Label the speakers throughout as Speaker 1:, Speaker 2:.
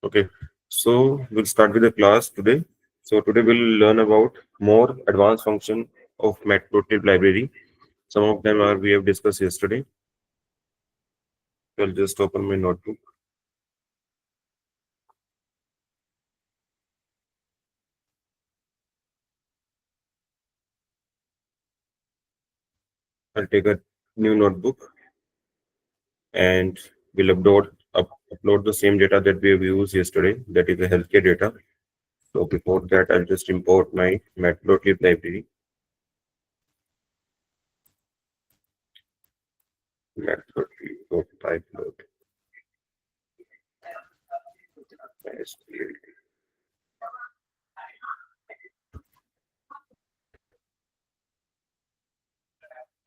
Speaker 1: Okay, so we'll start with the class today. So today we'll learn about more advanced function of matplotlib library. Some of them are we have discussed yesterday. I'll just open my notebook. I'll take a new notebook and we'll upload the same data that we have used yesterday. That is the healthcare data. So before that, I'll just import my matplotlib library. Matplotlib.pyplot.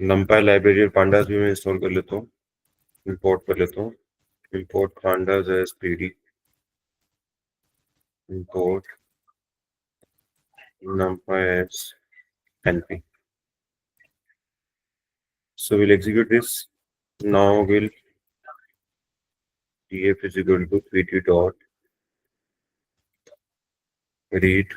Speaker 1: numpy library और pandas भी मैं install कर लेता हूँ, import कर लेता हूँ. Import pandas as pd. Import numpy as np. So we'll execute this. Now we'll df is equal to pt dot read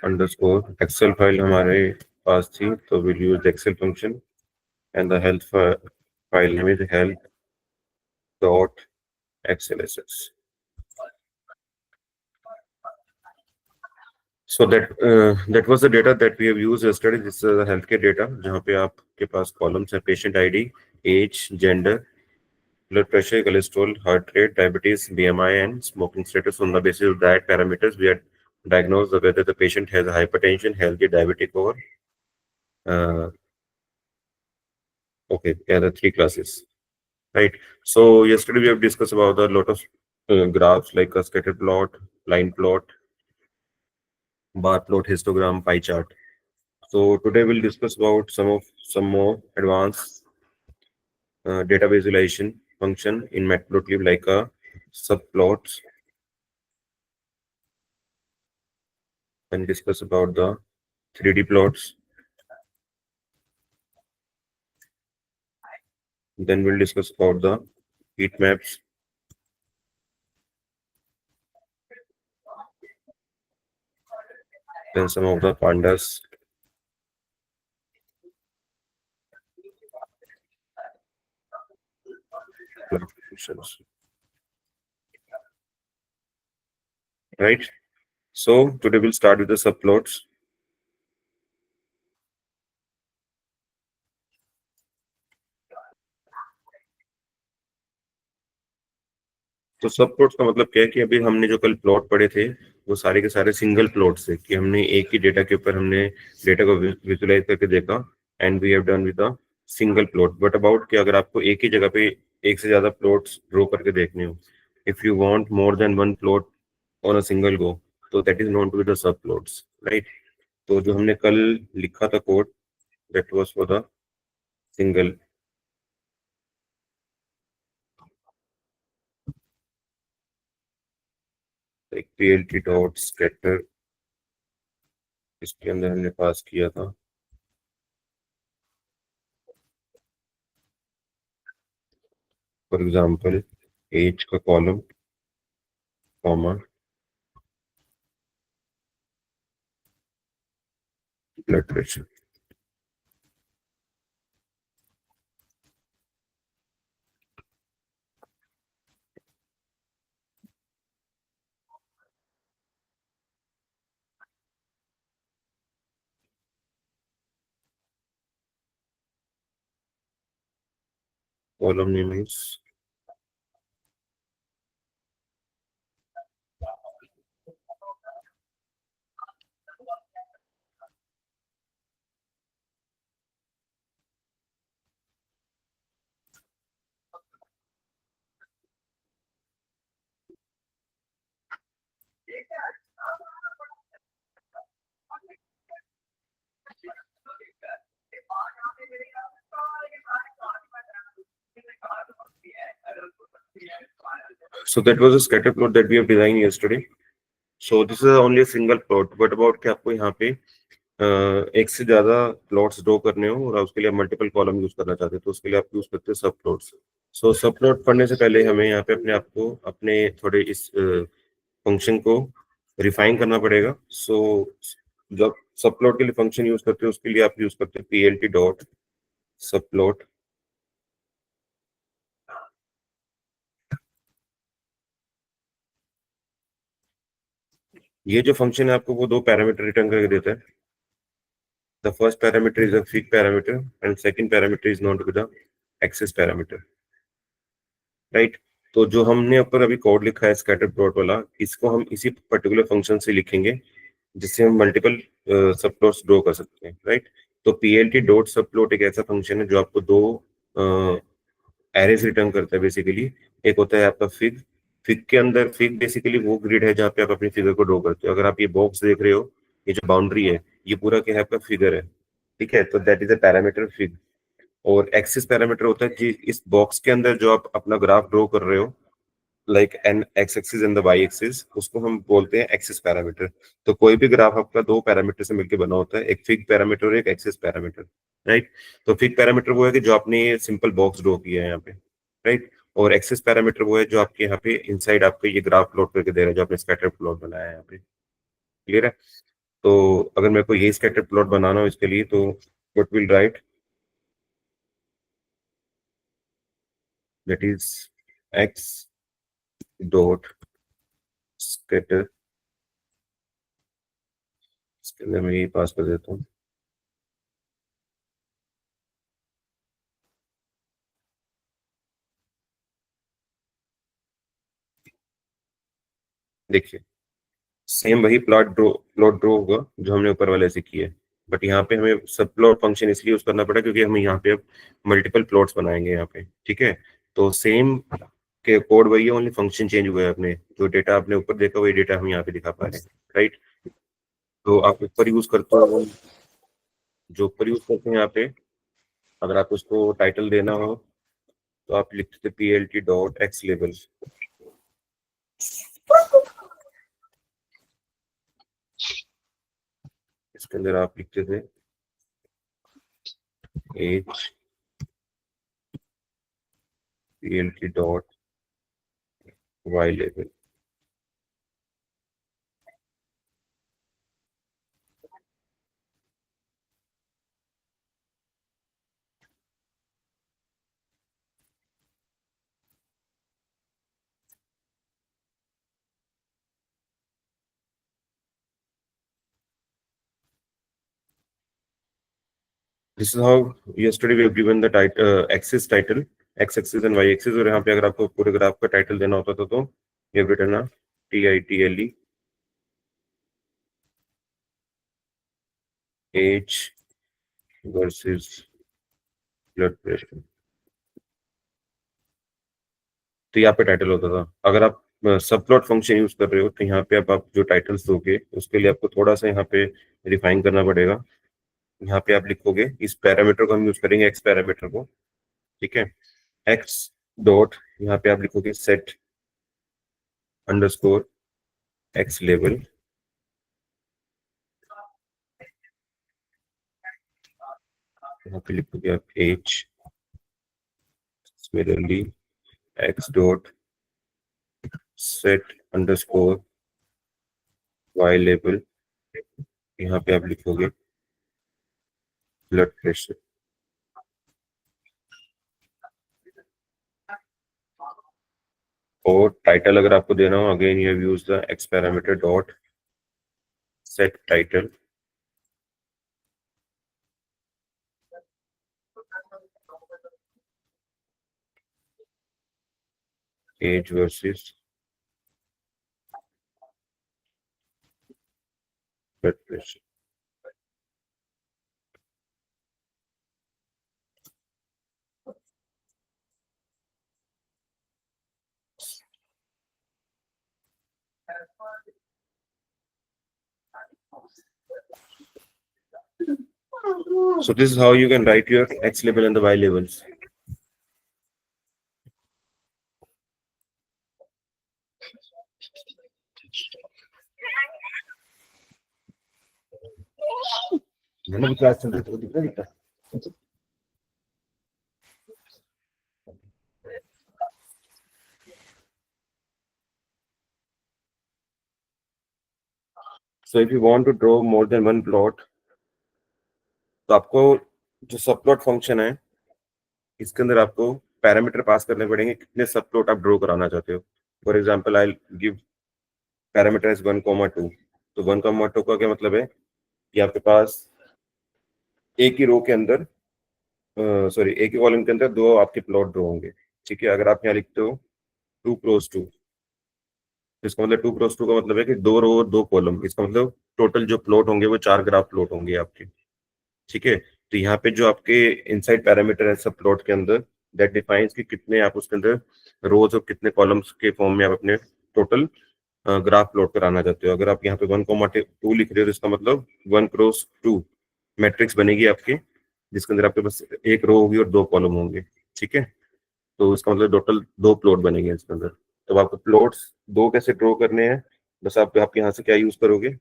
Speaker 1: underscore excel file हमारे पास थी, तो we'll use the excel function and the health file name is health dot xlss. So that was the data that we have used yesterday. This is the healthcare data जहाँ पे आपके पास columns है patient ID, age, gender, blood pressure, cholesterol, heart rate, diabetes, BMI, and smoking status. On the basis of that parameters, we had diagnosed whether the patient has hypertension, healthy, diabetic, or okay, yeah, the three classes, right? So yesterday we have discussed about a lot of graphs like a scatter plot, line plot, bar plot, histogram, pie chart. So today we'll discuss about some more advanced data visualization function in Matplotlib like a subplots, and discuss about the 3D plots. Then we'll discuss about the heat maps. Then some of the pandas. Right. So today we'll start with the subplots. तो सब plots का मतलब क्या है कि अभी हमने जो कल प्लॉट पढ़े थे वो सारे के सारे सिंगल प्लॉट थे, कि हमने एक ही डेटा के ऊपर हमने डेटा को विजुलाइज करके देखा and we have done with a single plot. But about कि अगर आपको एक ही जगह पे एक से ज्यादा प्लॉट्स ड्रॉ करके देखने हो, if you want more than one plot on a single go, तो that is known to be the subplots, right. तो जो हमने कल लिखा था code, that was for the single. एक plt डॉट स्कैटर इसके अंदर हमने पास किया था. फॉर एग्जाम्पल एज का column, comma, blood pressure. Column name is so that was a scatter plot that we have designed yesterday. So this is only a single plot. But about कि आपको यहाँ पे एक से ज्यादा प्लॉट्स ड्रॉ करने हो और उसके लिए मल्टीपल कॉलम यूज करना चाहते हो, तो उसके लिए आप यूज करते हैं सब प्लॉट्स. सो सब प्लॉट पढ़ने से पहले हमें यहाँ पे अपने आप को अपने थोड़े इस फंक्शन को रिफाइन करना पड़ेगा। सो जब सब प्लॉट के लिए फंक्शन यूज करते हैं उसके लिए आप यूज करते हैं पीएलटी डॉट सब प्लॉट। ये जो फंक्शन है आपको वो दो पैरामीटर रिटर्न करके देता है। The first parameter is a fig parameter and second parameter is known to the axes parameter, right. तो जो हमने ऊपर अभी कोड लिखा है स्कैटर प्लॉट वाला, इसको हम इसी पर्टिकुलर फंक्शन से लिखेंगे जिससे हम मल्टीपल सब प्लॉट्स ड्रॉ कर सकते हैं, राइट। तो पीएलटी डॉट सब प्लॉट एक ऐसा फंक्शन है जो आपको दो एरेज रिटर्न करता है बेसिकली। एक होता है आपका फिग। फिग के अंदर फिग बेसिकली वो ग्रिड है जहाँ पे आप अपनी फिगर को ड्रॉ करते हो। अगर आप ये बॉक्स देख रहे हो, ये जो बाउंड्री है, ये पूरा क्या है आपका फिगर है, ठीक है। तो that is a parameter fig. और एक्सिस पैरामीटर होता है कि इस बॉक्स के अंदर जो आप अपना ग्राफ ड्रॉ कर रहे हो, like an X axis and the Y axis, उसको हम बोलते हैं एक्सिस पैरामीटर। तो कोई भी ग्राफ आपका दो पैरामीटर से मिलकर बना होता है, एक फिग पैरामीटर और एक एक्सिस पैरामीटर, राइट। तो फिग पैरामीटर वो है कि जो आपने ये सिंपल बॉक्स ड्रॉ किया है यहाँ पे, राइट। और एक्सिस पैरामीटर वो है जो आपके यहाँ पे इनसाइड आपको ये ग्राफ प्लॉट करके दे रहा है, जो आपने स्कैटर प्लॉट बनाया है यहाँ पे, क्लियर है। तो अगर मेरे को ये स्कैटर प्लॉट बनाना हो इसके लिए, तो what will write, that is x dot scatter. इसके अंदर मैं ये पास कर देता हूँ। देखिए सेम वही प्लॉट ड्रॉ होगा जो हमने ऊपर वाले से किया है, बट यहाँ पे हमें सब प्लॉट फंक्शन इसलिए यूज करना पड़ा क्योंकि हम यहाँ पे अब मल्टीपल प्लॉट्स बनाएंगे यहाँ पे, ठीक है। तो सेम के कोड वही है, ओनली फंक्शन चेंज हुआ है। अपने जो डेटा आपने ऊपर देखा वही डेटा हम यहाँ पे दिखा पा रहे हैं, राइट। तो आप ऊपर यूज करते हो, जो ऊपर यूज करते हैं यहाँ पे, अगर आप उसको टाइटल देना हो तो आप लिखते थे P L T dot X label. इसके अंदर आप लिखते थे H P L T dot Y label. This is how yesterday we have given the axis title, x axis and y axis। और यहाँ पे अगर आपको पूरे ग्राफ का टाइटल देना होता था तो ये रिटर्न ना TITLE age versus blood pressure. तो यहाँ पे टाइटल होता था। अगर आप सब प्लॉट फंक्शन यूज कर रहे हो तो यहाँ पे आप जो टाइटल्स दोगे उसके लिए आपको थोड़ा सा यहाँ पे रिफाइन करना पड़ेगा। यहाँ पे आप लिखोगे इस पैरामीटर को हम यूज करेंगे एक्स पैरामीटर को, ठीक है। एक्स डॉट यहाँ पे आप लिखोगे सेट अंडरस्कोर एक्स लेवल। यहाँ पे लिखोगे आप H similarly x dot set underscore y label। यहाँ पे आप लिखोगे ब्लड प्रेशर। और टाइटल अगर आपको देना हो, again you have used the ax parameter dot set title age versus blood pressure. So this is how you can write your x label and the y labels. मैंने भी class चल रही थी, दिख रहा है। So if you want to draw more than one plot, तो आपको जो सब प्लॉट फंक्शन है इसके अंदर आपको पैरामीटर पास करने पड़ेंगे, कितने सब प्लॉट आप ड्रॉ कराना चाहते हो। For example I give parameter is 1,2। तो 1,2 का क्या मतलब है कि आपके पास एक ही रो के अंदर, सॉरी एक ही कॉलम के अंदर दो आपके प्लॉट ड्रॉ होंगे। ठीक है, अगर आप यहाँ लिखते हो 2 क्रॉस 2, तो इसका मतलब 2 क्रॉस 2 का मतलब है कि दो रो और दो कॉलम, इसका मतलब टोटल जो प्लॉट होंगे वो 4 ग्राफ प्लॉट होंगे आपके। ठीक है, तो यहाँ पे जो आपके इनसाइड पैरामीटर है सब प्लॉट के अंदर, दैट डिफाइंस कि कितने आप उसके अंदर रोज और कितने कॉलम्स के फॉर्म में आप अपने टोटल ग्राफ प्लॉट कराना चाहते हो। अगर आप यहाँ पे 1,2 लिख रहे हो तो इसका मतलब 1 क्रॉस 2 मैट्रिक्स बनेगी आपकी, जिसके अंदर आपके पास एक रो होगी और दो कॉलम होंगे। ठीक है, तो इसका मतलब टोटल दो प्लॉट बनेंगे इसके अंदर। तो आपको प्लॉट्स दो कैसे ड्रॉ करने हैं, बस आप यहाँ से क्या यूज करोगे,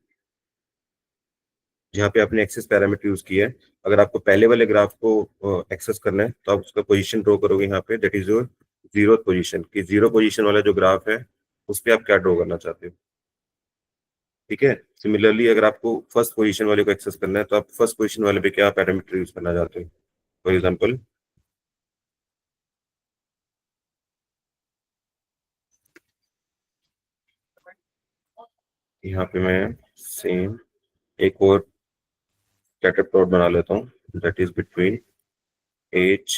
Speaker 1: जहाँ पे आपने एक्सेस पैरामीटर यूज किया है, अगर आपको पहले वाले ग्राफ को एक्सेस करना है तो आप उसका पोजीशन ड्रॉ करोगे यहाँ पे, that is your zero position, कि जीरो पोजीशन वाला जो ग्राफ है उस पर आप क्या ड्रॉ करना चाहते हो। ठीक है, सिमिलरली अगर आपको फर्स्ट पोजीशन वाले को एक्सेस करना है तो आप फर्स्ट पोजीशन वाले पे क्या पैरामीटर यूज करना चाहते हो। फॉर एग्जाम्पल यहाँ पे मैं सेम एक और स्कैटर प्लॉट बना लेता हूँ, that is between age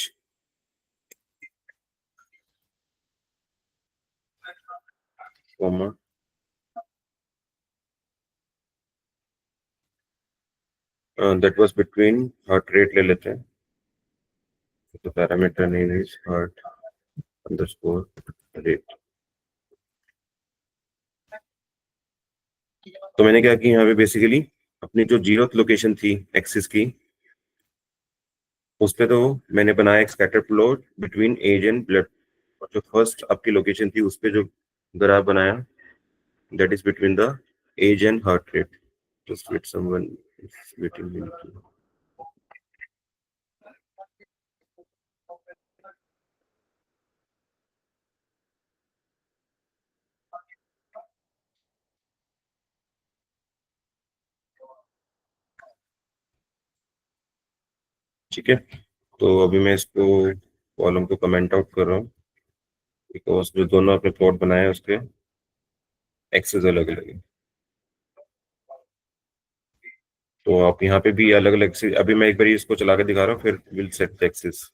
Speaker 1: comma, that was between heart rate ले लेते हैं, तो parameter name is heart underscore rate. तो मैंने क्या की यहाँ पे बेसिकली अपनी जो जीरो लोकेशन थी एक्सिस की, उस पे तो मैंने बनाया एक scatter plot between age and blood, और जो फर्स्ट आपकी लोकेशन थी उस पे जो ग्राफ बनाया, that is between the age and heart rate. Just wait, someone is waiting me. ठीक है, तो अभी मैं इसको कॉलम को कमेंट आउट कर रहा हूँ, बिकॉज जो दोनों आपने प्लॉट बनाए हैं उसके एक्सेस अलग अलग है। तो आप यहाँ पे भी अलग अलग से, अभी मैं एक बार इसको चला के दिखा रहा हूँ, फिर will set the axes.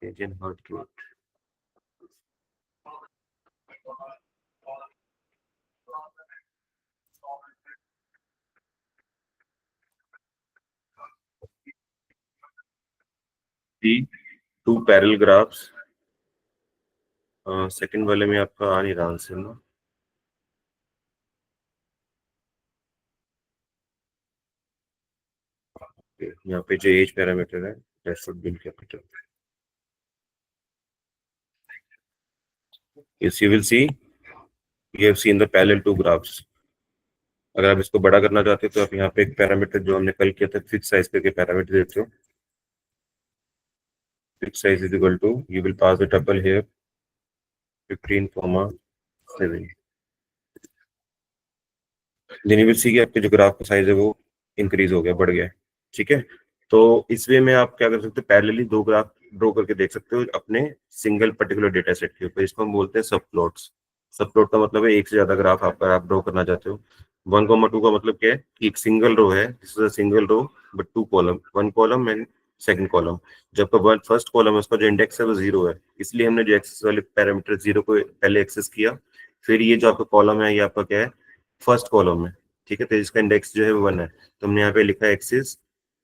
Speaker 1: Age and heart rate, two parallel graphs. Second वाले में आपका आ नहीं रहा आंसर ना। यहाँ पे जो एज पैरामीटर है that should be in capital. Yes, you will see, you have seen the parallel two graphs। अगर आप इसको बड़ा करना चाहते हो तो आप यहाँ पे एक पैरामीटर जो हमने कल किया था फिक्स साइज करके पैरामीटर देते हो। Fig size is equal to, you will pass the tuple here 15,7। Then you will see कि आपके जो ग्राफ का साइज है वो इंक्रीज हो गया, बढ़ गया है। ठीक है, तो इस वे में आप क्या कर सकते हो, पैरेलली दो ग्राफ ड्रॉ करके देख सकते हो अपने सिंगल पर्टिकुलर डेटा सेट के ऊपर। इसको हम बोलते हैं सब प्लॉट्स। सब प्लॉट का मतलब है एक से ज्यादा ग्राफ आप ड्रॉ करना चाहते हो। 1,2 का मतलब क्या है कि एक सिंगल रो है, this is a single row but two column, one column and second column. जब का वन फर्स्ट कॉलम है उसका जो इंडेक्स है वो जीरो है, इसलिए हमने जो एक्सेस वाले पैरामीटर जीरो को पहले एक्सेस किया। फिर ये जो आपका कॉलम है ये आपका क्या है, फर्स्ट कॉलम है। ठीक है, तो इसका इंडेक्स जो है वो वन है, तो हमने यहाँ पे लिखा है एक्सिस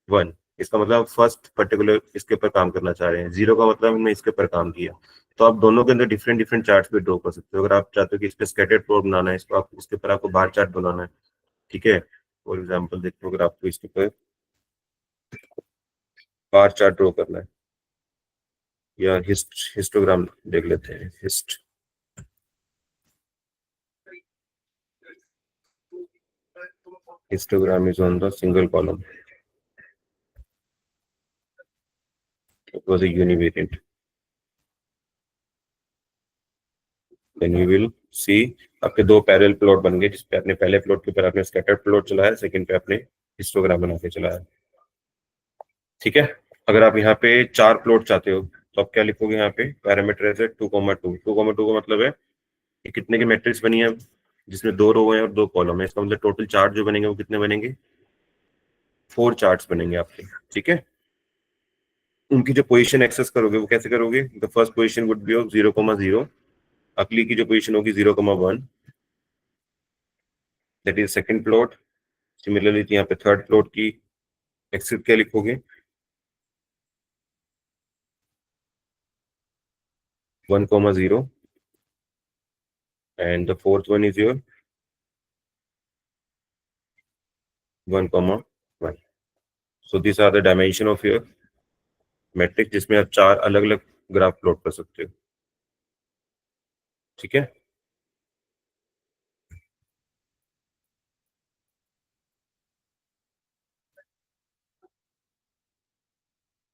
Speaker 1: वन। इसका मतलब फर्स्ट पर्टिकुलर इसके ऊपर काम करना चाह रहे हैं, जीरो का मतलब हमने इसके ऊपर काम किया। तो आप दोनों के अंदर डिफरेंट डिफरेंट चार्ट्स भी ड्रॉ कर सकते हो। अगर आप चाहते हो कि इस पे स्कैटर्ड प्लॉट बनाना है, इसको आप इसके ऊपर आपको बार चार्ट बनाना है। ठीक है, फॉर एग्जाम्पल देखते हो, अगर आपको इसके ऊपर बार चार्ट ड्रॉ करना है या हिस्टोग्राम देख लेते हैं, hist. histogram is on the single column. It was a univariant. Then we will see आपके दो पैरेलल प्लॉट बन गए, जिसपे आपने पहले प्लॉट के ऊपर आपने स्कैटर्ड प्लॉट चलाया, सेकंड पे आपने हिस्टोग्राम बना के चलाया। ठीक है। अगर आप यहाँ पे चार प्लॉट चाहते हो तो आप क्या लिखोगे, यहाँ पे पैरामीटर है 2,2। 2,2 का मतलब है कि कितने की मैट्रिक्स बनी है, जिसमें दो रो है और दो कॉलम है। इसका मतलब टोटल चार्ट जो बनेंगे वो कितने बनेंगे, 4 चार्ट्स बनेंगे आपके। ठीक है। उनकी जो पोजीशन एक्सेस करोगे वो कैसे करोगे, the first position would be of 0,0, अगली की जो पोजीशन होगी 0,1, that is second plot. Similarly यहाँ पे थर्ड प्लॉट की एक्सेस क्या लिखोगे, 1,0, and the fourth one is your 1,1. So these are the dimension of your matrix, जिसमें आप चार अलग अलग ग्राफ प्लॉट कर सकते हो। ठीक है।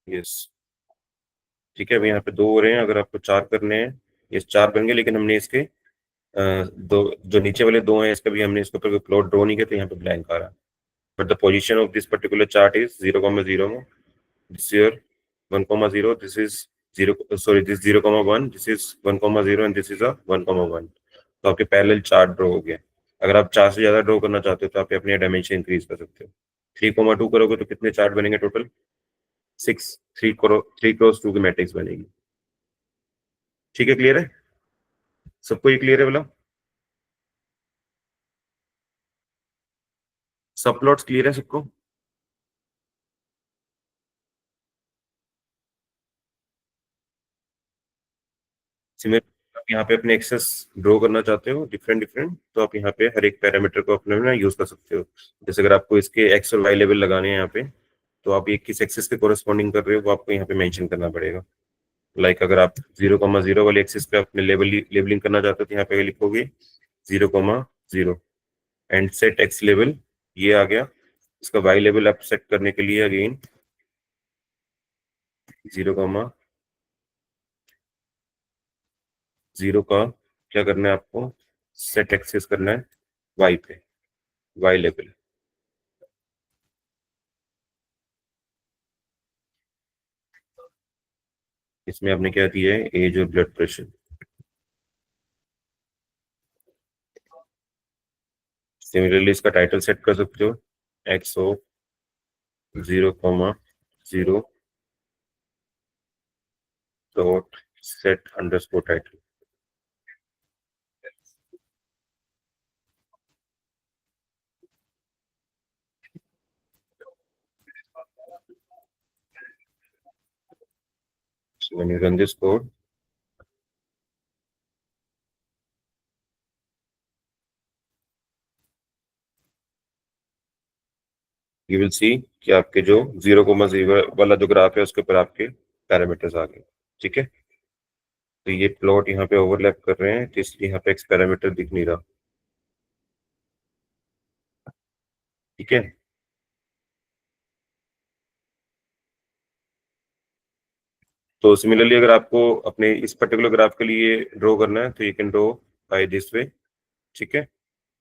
Speaker 1: यस। ठीक है। अभी यहाँ पे दो हो रहे हैं, अगर आपको चार करने हैं, ये चार बन गए, लेकिन हमने इसके दो जो नीचे वाले दो हैं, इसका भी हमने इसके ऊपर प्लॉट ड्रॉ नहीं किया, तो यहाँ पे ब्लैंक आ रहा है। But the position of this particular chart is 0,0, this year 1,0, this is 0, sorry this 0,1, this is 1,0 and this is अ 1,1। तो आपके पैरेलल चार्ट ड्रॉ हो गया। अगर आप चार से ज्यादा ड्रॉ करना चाहते हो तो आप अपने डायमेंशन इंक्रीज कर सकते हो। 3,2 करोगे तो कितने चार्ट बनेंगे टोटल, 6। 3 क्रॉस 2 की मैट्रिक्स बनेगी। ठीक है, क्लियर है सबको, ये क्लियर है बोला, सब प्लॉट्स क्लियर है सबको। सिमिलर आप यहाँ पे अपने एक्सेस ड्रॉ करना चाहते हो डिफरेंट डिफरेंट, तो आप यहाँ पे हर एक पैरामीटर को अपने में यूज कर सकते हो। जैसे अगर आपको इसके एक्स और वाई लेवल लगाने हैं यहाँ पे, तो आप ये किस एक्सेस के कोरस्पॉन्डिंग कर रहे हो वो आपको यहाँ पे मेंशन करना पड़ेगा। लाइक अगर आप 0,0 वाले एक्सेस पे अपने लेबलिंग करना चाहते हो तो यहाँ पे लिखोगे 0,0 एंड सेट एक्स लेवल, ये आ गया। इसका वाई लेवल आप सेट करने के लिए अगेन 0,0 का क्या करना है आपको, सेट एक्सेस करना है वाई पे, वाई लेवल। इसमें आपने क्या दिया है, एज और ब्लड प्रेशर। सिमिलरली इसका टाइटल सेट कर सकते हो, ax o 0,0 dot set underscore title. So when you run this code, you will see कि आपके जो 0,0 वाला जो ग्राफ है उसके ऊपर आपके पैरामीटर्स आ गए। ठीक है। तो ये प्लॉट यहाँ पे ओवरलैप कर रहे हैं, तो इसलिए यहाँ पे एक्स पैरामीटर दिख नहीं रहा। ठीक है। तो सिमिलरली अगर आपको अपने इस पर्टिकुलर ग्राफ के लिए ड्रॉ करना है तो you can draw bye this वे। ठीक है।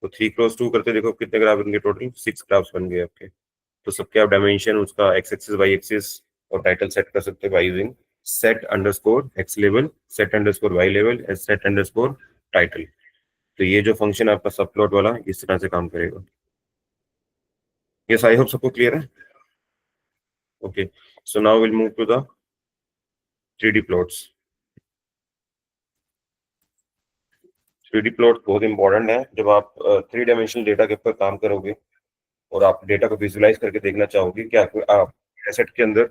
Speaker 1: तो 3 क्रॉस 2 करते देखो कितने ग्राफ बन गए, टोटल 6 ग्राफ्स बन गए आपके। तो सबके आप डायमेंशन, उसका एक्स एक्सिस वाई एक्सिस और टाइटल सेट कर सकते हैं by using set underscore X लेवल, सेट अंडरस्कोर वाई लेवल एंड सेट अंडरस्कोर टाइटल। तो ये जो फंक्शन आपका सब प्लॉट वाला इस तरह से काम करेगा। यस, आई होप सबको क्लियर है। Okay, so now will move to the 3D plots. 3D plot बहुत इंपॉर्टेंट है जब आप 3 डायमेंशनल डेटा के ऊपर काम करोगे और आप डेटा को विजुलाइज करके देखना चाहोगे कि आप एसेट के अंदर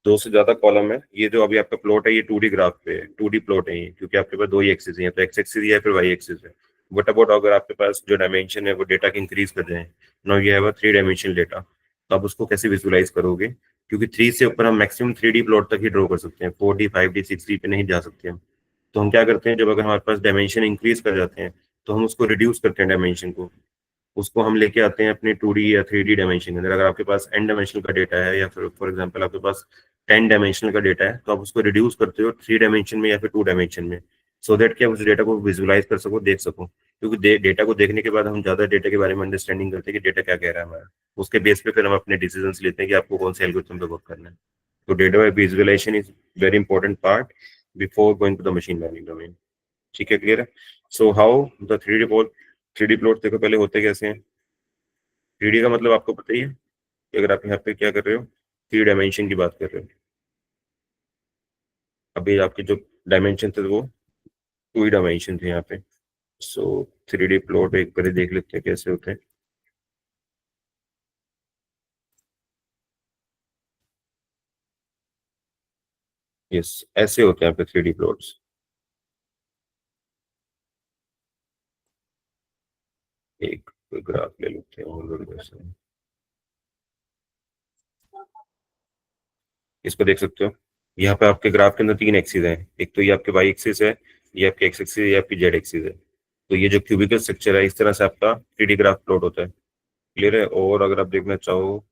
Speaker 1: दो से ज्यादा कॉलम है। ये जो अभी आपका प्लॉट है ये 2D ग्राफ पे है, 2D प्लॉट है ये, क्योंकि आपके पास दो ही एक्सिस है, तो एक्स एक्सिस है फिर वाई एक्सिस है। बट अबाउट अगर आपके पास जो डायमेंशन है वो डेटा की इंक्रीज कर जाए, now you have a 3 dimensional data, तो आप उसको कैसे विजुलाइज करोगे, क्योंकि 3 से ऊपर हम मैक्सिमम 3D प्लॉट तक ही ड्रॉ कर सकते हैं, 4D 5D 6D पे नहीं जा सकते हम। तो हम क्या करते हैं, जब अगर हमारे पास डायमेंशन इंक्रीज कर जाते हैं तो हम उसको रिड्यूस करते हैं डायमेंशन को, उसको हम लेके आते हैं अपने 2D या 3D डायमेंशन के अंदर। अगर आपके पास n डायमेंशनल का डेटा है या फिर फॉर एग्जांपल आपके पास 10 डायमेंशनल का डेटा है, तो आप उसको रिड्यूस करते हो 3 डायमेंशन में या फिर 2 डायमेंशन में, सो दैट कि आप उस डेटा को विजुअलाइज कर सको, देख सको। क्योंकि डेटा को देखने के बाद हम ज्यादा डेटा के बारे में अंडरस्टैंडिंग करते हैं कि डेटा क्या कह रहा है हमारा। उसके बेस पे फिर हम अपने डिसीजन लेते हैं कि आपको कौन से एल्गोरिथम पे वर्क करना है। तो data visualisation is very important part before going to the machine learning domain. ठीक है, क्लियर है? So how the 3D plot देखो पहले होते कैसे हैं। 3D का मतलब आपको पता ही है कि अगर आप यहाँ पे क्या कर रहे हो, 3 डायमेंशन की बात कर रहे हो। अभी आपके जो डायमेंशन थे वो 2 डायमेंशन थे यहाँ पे। सो 3D प्लॉट एक बार देख लेते हैं कैसे होते हैं। यस, ऐसे होते हैं यहाँ पे 3D प्लॉट्स। एक ग्राफ ले लेते हैं और जैसे इसको देख सकते हो। यहाँ पे आपके ग्राफ के अंदर 3 एक्सिस हैं। एक तो ये आपके वाई एक्सिस है, ये आपके एक्स एक्सिस, ये आपकी जेड एक्सिस है। तो ये जो क्यूबिकल स्ट्रक्चर है, इस तरह से आपका 3D ग्राफ प्लॉट होता है। क्लियर है? और अगर आप देखना चाहो,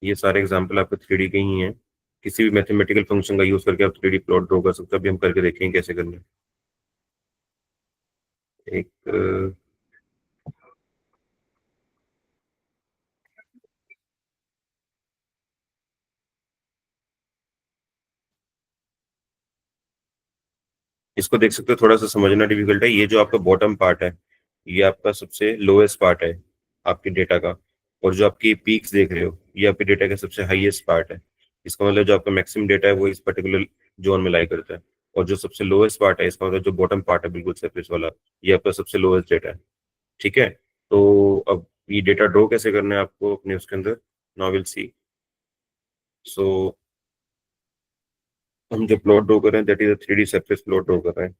Speaker 1: ये सारे एग्जांपल आपके 3D के ही हैं। किसी भी मैथमेटिकल फंक्शन का यूज करके आप 3D प्लॉट ड्रॉ कर सकते हो। अभी हम करके देखेंगे कैसे करना है। एक इसको देख सकते हो, थोड़ा सा समझना डिफिकल्ट है। ये जो आपका बॉटम पार्ट है, ये आपका सबसे लोएस्ट पार्ट है आपके डेटा का। और जो आपकी पीक्स देख रहे हो, ये आपके डेटा का सबसे हाईएस्ट पार्ट है। इसका मतलब जो आपका मैक्सिमम डेटा है वो इस पर्टिकुलर जोन में लाई करता है। और जो सबसे लोएस्ट पार्ट है, इसका मतलब जो बॉटम पार्ट है बिल्कुल सरफेस वाला, ये आपका सबसे लोएस्ट डेटा है। ठीक है? तो अब ये डेटा ड्रॉ कैसे करना है आपको अपने उसके अंदर, नाउ विल सी। सो हम जो प्लॉट ड्रॉ कर रहे हैं, that is 3D surface plot draw कर रहे हैं।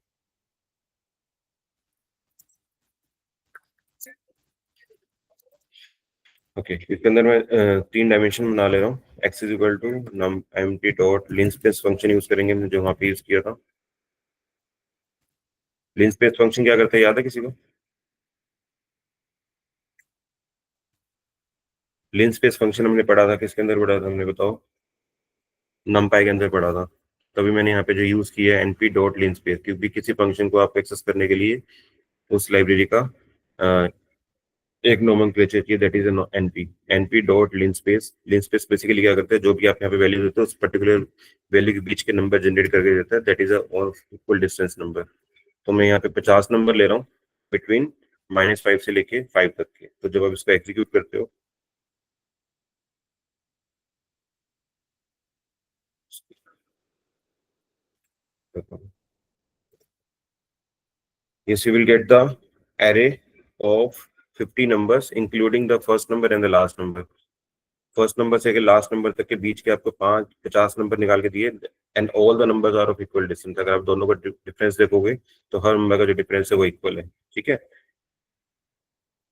Speaker 1: ओके, इसके अंदर मैं 3 डायमेंशन बना ले रहा हूँ। X is equal to num M T dot linspace function use करेंगे, हमने जो वहाँ पे यूज किया था। लिनस्पेस फंक्शन क्या करता है, याद है किसी को? लिनस्पेस फंक्शन हमने पढ़ा था, किसके अंदर पढ़ा था हमने, बताओ? नमपाई के अंदर पढ़ा था। तभी मैंने यहाँ पे जो यूज किया है एनपी डॉट लिनस्पेस, क्योंकि किसी फंक्शन को आप एक्सेस करने के लिए उस लाइब्रेरी का एक नोमेनक्लेचर की, that is NP. NP dot linspace. Linspace basically क्या करता है, जो भी आप यहाँ पे वैल्यू देते हो उस पर्टिकुलर वैल्यू के बीच के नंबर जनरेट करके देता है, that is equal distance number. तो मैं यहाँ पे 50 नंबर ले रहा हूँ बिटवीन -5 से लेके 5 तक के। तो जब आप इसको एग्जीक्यूट करते हो, yes, you will get the array of 50 numbers including the first number and the last number. First number से लास्ट नंबर तक के बीच के आपको 50 नंबर निकाल के दिए। And all the numbers are of equal distance. अगर आप दोनों का डिफरेंस देखोगे तो हर नंबर का जो डिफरेंस है वो इक्वल है। ठीक है?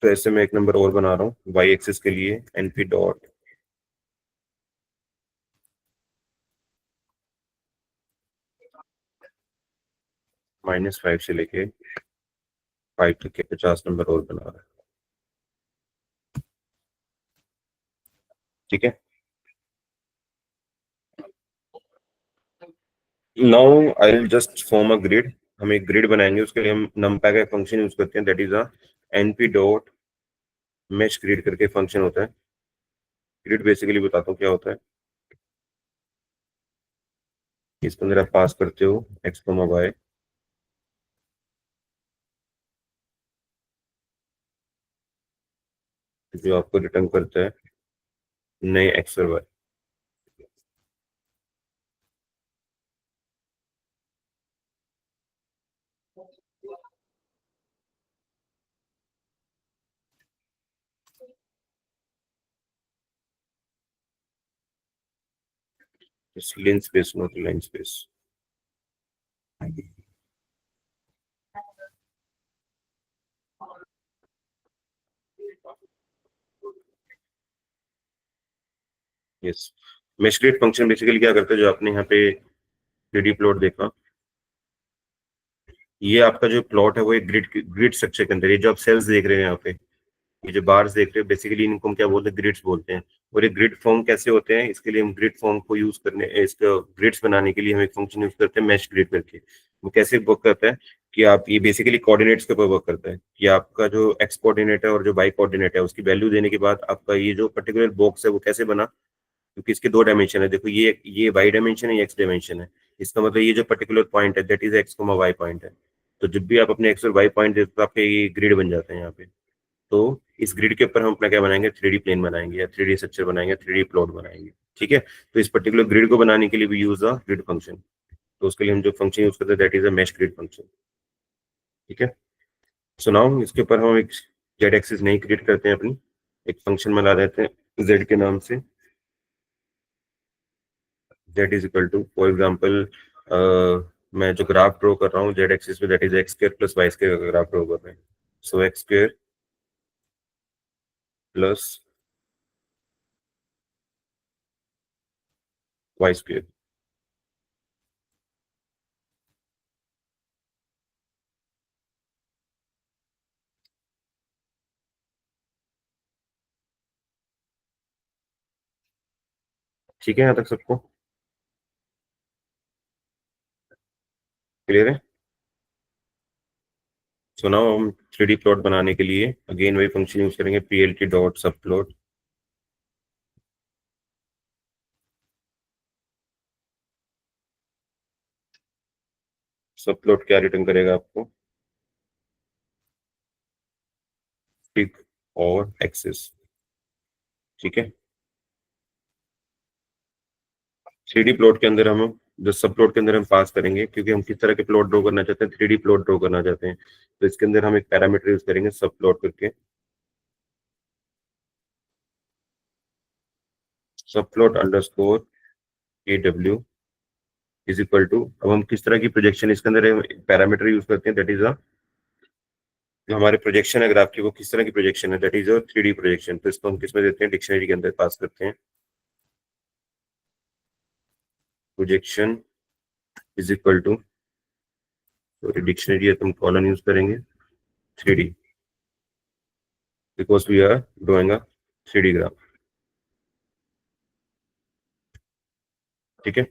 Speaker 1: तो ऐसे मैं एक नंबर और बना रहा हूँ वाई एक्सिस के लिए, एनपी डॉट -5 से लेके 5 तक के 50 नंबर और बना रहा है। ठीक है? Now I will just form a grid. हम एक ग्रिड बनाएंगे, उसके लिए हम numpy का फंक्शन यूज करते हैं, that is a np dot mesh grid करके फंक्शन होता है। ग्रिड बेसिकली बताता हूँ क्या होता है। इसके अंदर आप पास करते हो एक्स कॉमा वाई, जो आपको रिटर्न करता है नए एक्स और y. Line space, not line space. Yes, mesh grid function basically क्या करता है, जो आपने यहाँ पे 3D प्लॉट देखा, ये आपका जो प्लॉट है वो एक ग्रिड स्ट्रक्चर के अंदर, ये जो आप सेल्स देख रहे हैं यहाँ पे, ये जो बार्स देख रहे हैं, बेसिकली इनको हम क्या बोलते हैं, ग्रिड्स बोलते हैं। और ये ग्रिड फॉर्म कैसे होते हैं, इसके लिए हम ग्रिड फॉर्म को यूज करने, इसका ग्रिड्स बनाने के लिए हम एक फंक्शन यूज करते हैं मैश ग्रिड करके। वो कैसे वर्क करता है कि आप, ये बेसिकली कोऑर्डिनेट्स के ऊपर वर्क करता है कि आपका जो एक्स कोऑर्डिनेट है और जो वाई कोऑर्डिनेट है उसकी वैल्यू देने के बाद आपका ये जो पर्टिकुलर बॉक्स है वो कैसे बना, क्योंकि इसके दो डायमेंशन है। देखो ये वाई डायमेंशन है, ये एक्स डायमेंशन है। इसका मतलब ये जो पर्टिकुलर पॉइंट है that is x comma y point है। तो जब भी आप अपने एक्स और वाई पॉइंट देते हो तो आपके ये ग्रिड बन जाते हैं यहाँ पे। तो इस ग्रिड के ऊपर हम अपना क्या बनाएंगे, 3D प्लेन बनाएंगे या 3D स्ट्रक्चर बनाएंगे, 3D प्लॉट बनाएंगे। ठीक है। तो इस पर्टिकुलर ग्रिड को बनाने के लिए भी यूज द ग्रिड फंक्शन। तो उसके लिए हम जो फंक्शन यूज करते हैं that is a mesh grid function. ठीक है। सो नाउ इसके ऊपर हम एक जेड एक्सिस नहीं क्रिएट करते हैं अपनी, एक फंक्शन बना देते हैं जेड के नाम से। Z is equal to, for example मैं जो ग्राफ ड्रॉ कर रहा हूँ जेड एक्सिस पे, that is X square plus Y square का ग्राफ ड्रॉ कर रहे हैं। So X square plus Y square. ठीक है, यहाँ तक सबको क्लियर है। सो नाउ हम 3D प्लॉट बनाने के लिए अगेन वही फंक्शन यूज करेंगे, पी एल टी डॉट सब प्लॉट। सब प्लॉट क्या रिटर्न करेगा आपको, टिक और एक्सिस। ठीक है। 3D प्लॉट के अंदर हम जो सब प्लॉट के अंदर हम पास करेंगे, क्योंकि हम किस तरह के प्लॉट ड्रॉ करना चाहते हैं, 3D प्लॉट ड्रॉ करना चाहते हैं, तो इसके अंदर हम एक पैरामीटर यूज करेंगे सब प्लॉट करके। सब प्लॉट अंडरस्कोर ए डब्ल्यू इज इक्वल टू, अब हम किस तरह की प्रोजेक्शन इसके अंदर पैरामीटर यूज करते हैं, दैट इज जो हमारे प्रोजेक्शन है ग्राफ की वो किस तरह की प्रोजेक्शन है, दैट इज 3D प्रोजेक्शन। तो इसको हम किस में देते हैं, डिक्शनरी के अंदर पास करते हैं। प्रोजेक्शन इज इक्वल टू, तो डिक्शनरी है तो हम कॉलन यूज करेंगे 3D, because we are drawing a 3D graph. ठीक है।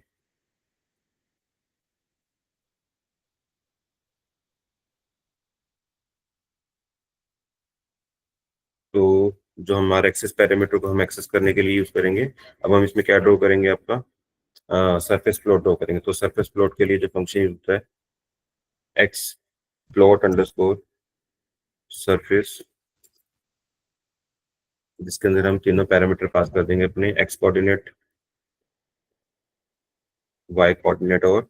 Speaker 1: तो जो हमारे एक्सेस पैरामीटर को हम एक्सेस करने के लिए यूज करेंगे, अब हम इसमें क्या ड्रॉ करेंगे, आपका सरफेस प्लॉट ड्रॉ करेंगे। तो सरफेस प्लॉट के लिए जो फंक्शन यूज होता है, एक्स प्लॉट अंडरस्कोर सरफेस, जिसके अंदर हम तीनों पैरामीटर पास कर देंगे अपने, एक्स कोऑर्डिनेट, वाई कोऑर्डिनेट और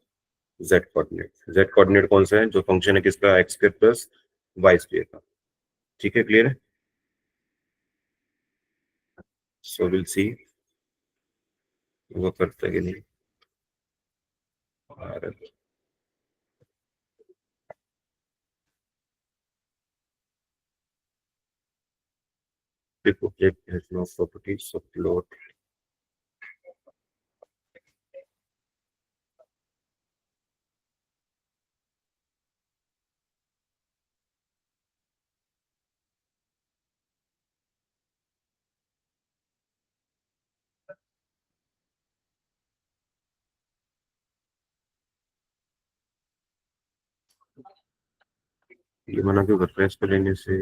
Speaker 1: जेड कोऑर्डिनेट। जेड कोऑर्डिनेट कौन सा है, जो फंक्शन है किसका, x square plus Y square का। ठीक है, क्लियर है। सो विल सी वो करता है कि नहीं। और देखो object has no property, so plot. ये मना क्यों कर रहा है इसको लेने से,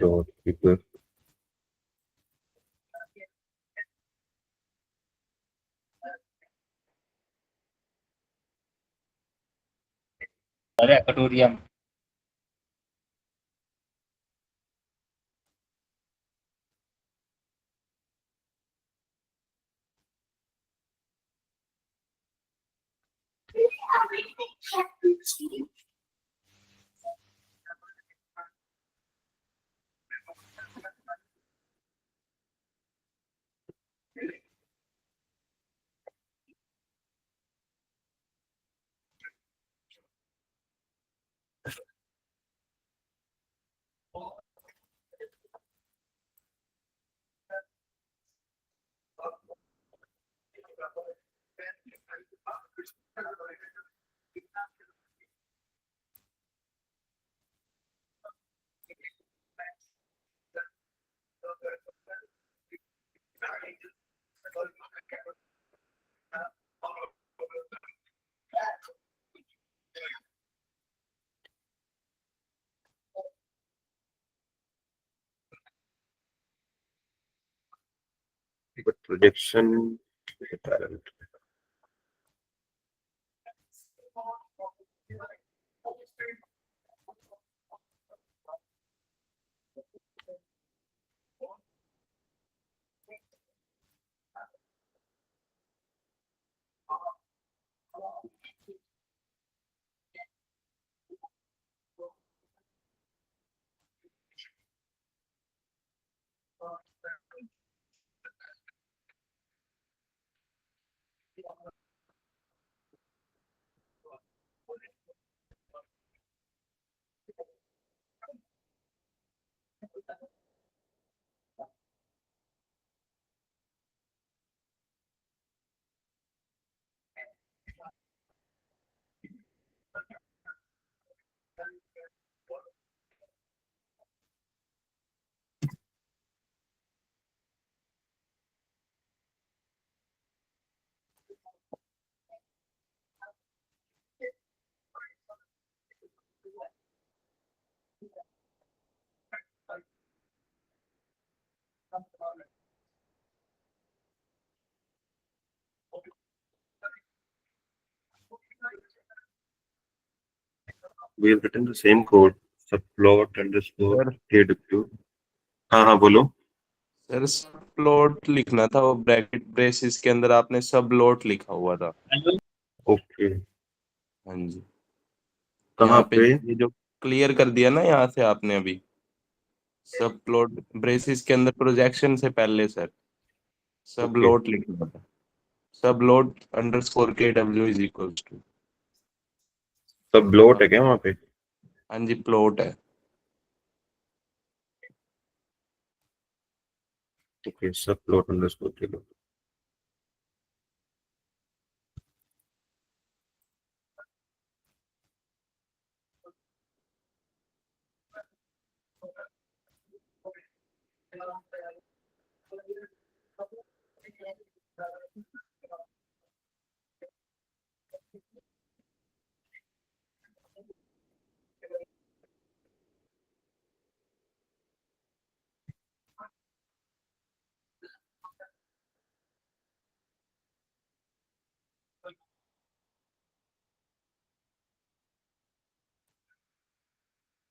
Speaker 1: डॉट इक्वल।
Speaker 2: अरे कटोरियम।
Speaker 1: but projection is a parameter. We have written the same code, subplot underscore
Speaker 2: sir
Speaker 1: kw. हाँ हाँ बोलो.
Speaker 2: सर सब प्लॉट लिखना था, वो ब्रैकेट ब्रेसेस के अंदर आपने सब लोट लिखा हुआ था।
Speaker 1: ओके.
Speaker 2: हाँ जी,
Speaker 1: कहाँ
Speaker 2: यहाँ पे
Speaker 1: पे?
Speaker 2: ये जो क्लियर कर दिया ना यहाँ से आपने अभी, सब प्लॉट ब्रेसेस के अंदर प्रोजेक्शन से पहले सर सब
Speaker 1: ओके.
Speaker 2: लोट लिखना था। सब लोट अंडरस्कोर के डब्ल्यू is equal to.
Speaker 1: Subplot है क्या वहाँ पे?
Speaker 2: हाँ जी, प्लॉट है।
Speaker 1: Okay, subplot underscore kw.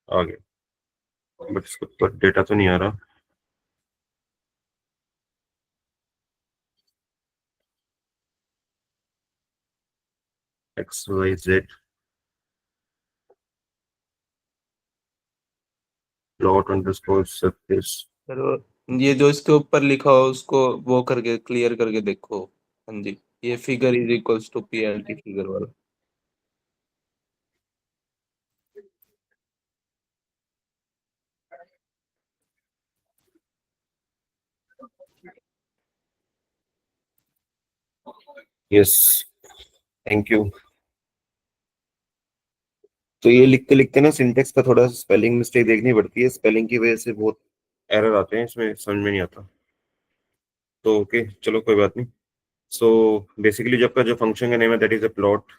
Speaker 1: आ गया, बट इसके ऊपर डेटा तो नहीं आ रहा. X y z plot underscore surface.
Speaker 2: Sir ये जो इसके ऊपर लिखा हो उसको वो करके क्लियर करके देखो। हाँ जी, ये figure is equals to PLT figure वाला।
Speaker 1: Yes, thank you. तो ये लिखते लिखते ना सिंटेक्स का थोड़ा स्पेलिंग मिस्टेक देखनी पड़ती है, स्पेलिंग की वजह से बहुत एरर आते हैं, इसमें समझ में नहीं आता. तो ओके, चलो कोई बात नहीं. सो बेसिकली जब का जो फंक्शन का नेम है that is a plot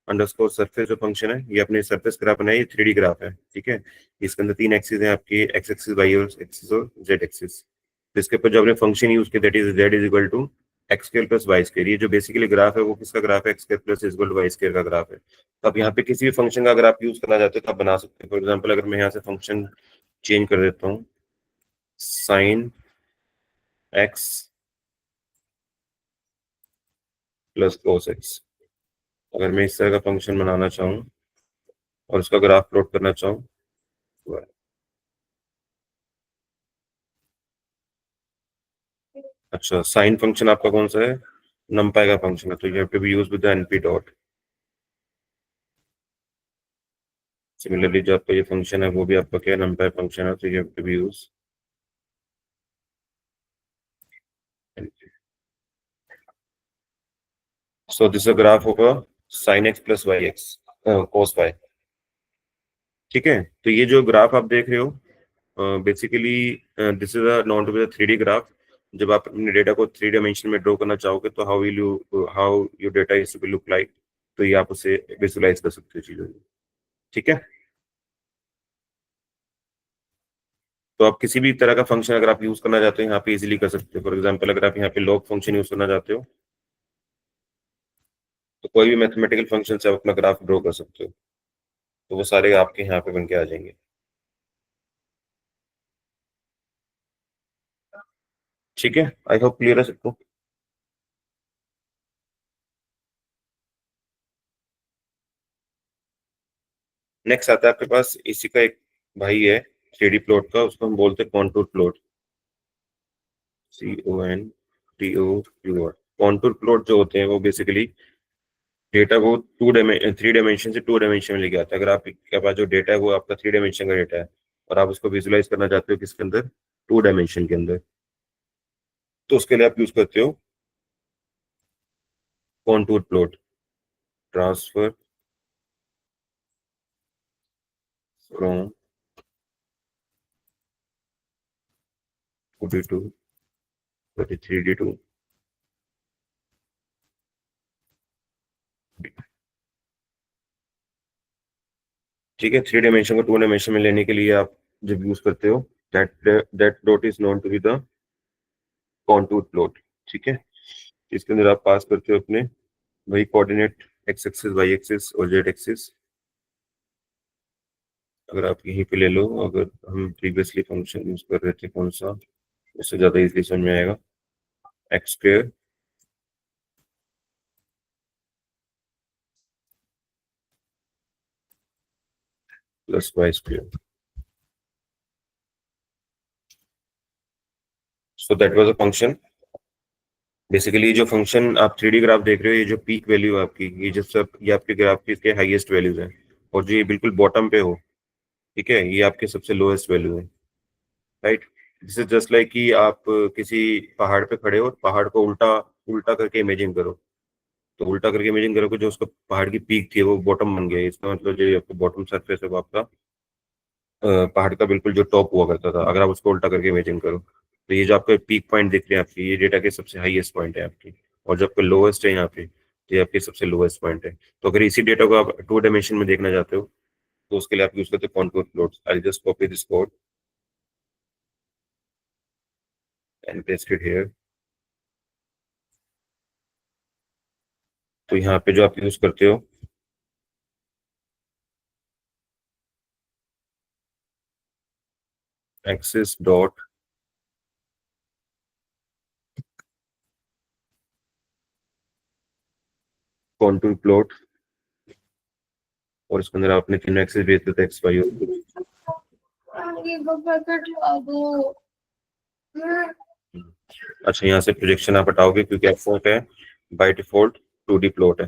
Speaker 1: underscore surface. जो फंक्शन है ये अपने सरफेस ग्राफ बनाया, ये 3D ग्राफ है, ठीक है. इसके अंदर 3 एक्सिस हैं आपकी, एक्स एक्सिस, वाई एक्सिस और जेड एक्सिस. तो इसके ऊपर जो आपने फंक्शन यूज किया that is z is equal to x square plus Y square. ये जो बेसिकली ग्राफ है वो किसका ग्राफ है? X square plus is equal to y square का ग्राफ है. तो आप यहाँ पे किसी भी फंक्शन का अगर आप यूज करना चाहते हो तो आप बना सकते हैं. फॉर एग्जाम्पल अगर मैं यहाँ से फंक्शन चेंज कर देता हूँ, sign X plus cos x. अगर मैं इस तरह का फंक्शन बनाना चाहूँ और उसका ग्राफ प्लॉट करना चाहूँ, अच्छा साइन फंक्शन आपका कौन सा है? नमपाई का फंक्शन है, तो you have to be use with the NP dot. Similarly जो आपका ये फंक्शन है वो भी आपका क्या है? नमपाई फंक्शन है, तो you have to be use. So this a graph होगा sine X plus Y X cos Y. ठीक है, तो ये जो ग्राफ आप देख रहे हो basically this is a known to be 3D graph. जब आप अपने डेटा को 3 डायमेंशन में ड्रॉ करना चाहोगे तो how your data is to be look like, तो ये आप उसे विजुलाइज कर सकते हो चीजों को. ठीक है. तो आप किसी भी तरह का फंक्शन अगर आप यूज करना चाहते हो यहाँ पे इजीली कर सकते हो। फॉर एग्जांपल अगर आप यहाँ पे लॉग फंक्शन यूज करना चाहते हो तो कोई भी मैथमेटिकल फंक्शन से आप अपना ग्राफ ड्रॉ कर सकते हो, तो वो सारे आपके यहाँ पे बन के आ जाएंगे। ठीक है, आई होप क्लियर है सबको। नेक्स्ट आता है आपके पास इसी का एक भाई है 3D प्लॉट का, उसको हम बोलते हैं contour plot. CONTOUR। Contour plot जो होते हैं वो बेसिकली डेटा को 3 डायमेंशन से 2 डायमेंशन में लेके आता है। अगर आपके पास जो डेटा है वो आपका 3 डायमेंशन का डेटा है और आप उसको विजुलाइज करना चाहते हो किसके अंदर, 2 डायमेंशन के अंदर, तो उसके लिए आप यूज करते हो contour plot. Transfer from 2D to 3D to, ठीक है। 3 डायमेंशन को 2 डायमेंशन में लेने के लिए आप जब यूज करते हो that that dot is known to be the contour plot. ठीक है, इसके अंदर आप पास करते हो अपने वही coordinate x axis, Y axis और जेड एक्सिस। अगर आप यहीं पे ले लो, अगर हम प्रीवियसली फंक्शन यूज कर रहे थे कौन सा, उससे ज्यादा इजीली समझ में आएगा। X square plus Y square, so that was a function. Basically जो फंक्शन आप 3D ग्राफ देख रहे हो, ये जो पीक वैल्यू है आपकी, ये जो सब ये आपके ग्राफ की इसके हाईएस्ट वैल्यूज हैं, और जो ये बिल्कुल बॉटम पे हो, ठीक है, ये आपके सबसे लोएस्ट वैल्यू है। Right, this is just like कि आप किसी पहाड़ पे खड़े हो और पहाड़ को उल्टा उल्टा करके इमेजिन करो, तो उल्टा करके इमेजिन करो कि जो उसका पहाड़ की पीक थी वो बॉटम बन गया। इसका मतलब जो आपका बॉटम सरफेस है वो आपका पहाड़ का बिल्कुल जो टॉप हुआ करता था, अगर आप उसको उल्टा करके इमेजिन करो, तो ये जो आपका पीक पॉइंट दिख रहे हैं आपकी, ये डेटा के सबसे हाईएस्ट पॉइंट है आपकी, और जो आपका लोएस्ट है यहाँ पे, तो ये आपके सबसे लोएस्ट पॉइंट है। तो अगर इसी डेटा को आप 2 डायमेंशन में देखना चाहते हो तो उसके लिए आप यूज करते हो contour plot. I just copy this code and paste it here. तो यहाँ पे जो आप यूज करते हो एक्सिस डॉट कॉन्टूर प्लॉट, और इसके अंदर आपने तीनों एक्सिस भेज देते एक्स वाई और अच्छा, यहाँ से प्रोजेक्शन आप हटाओगे क्योंकि आपको क्या है, बाय डिफॉल्ट 2D प्लॉट है,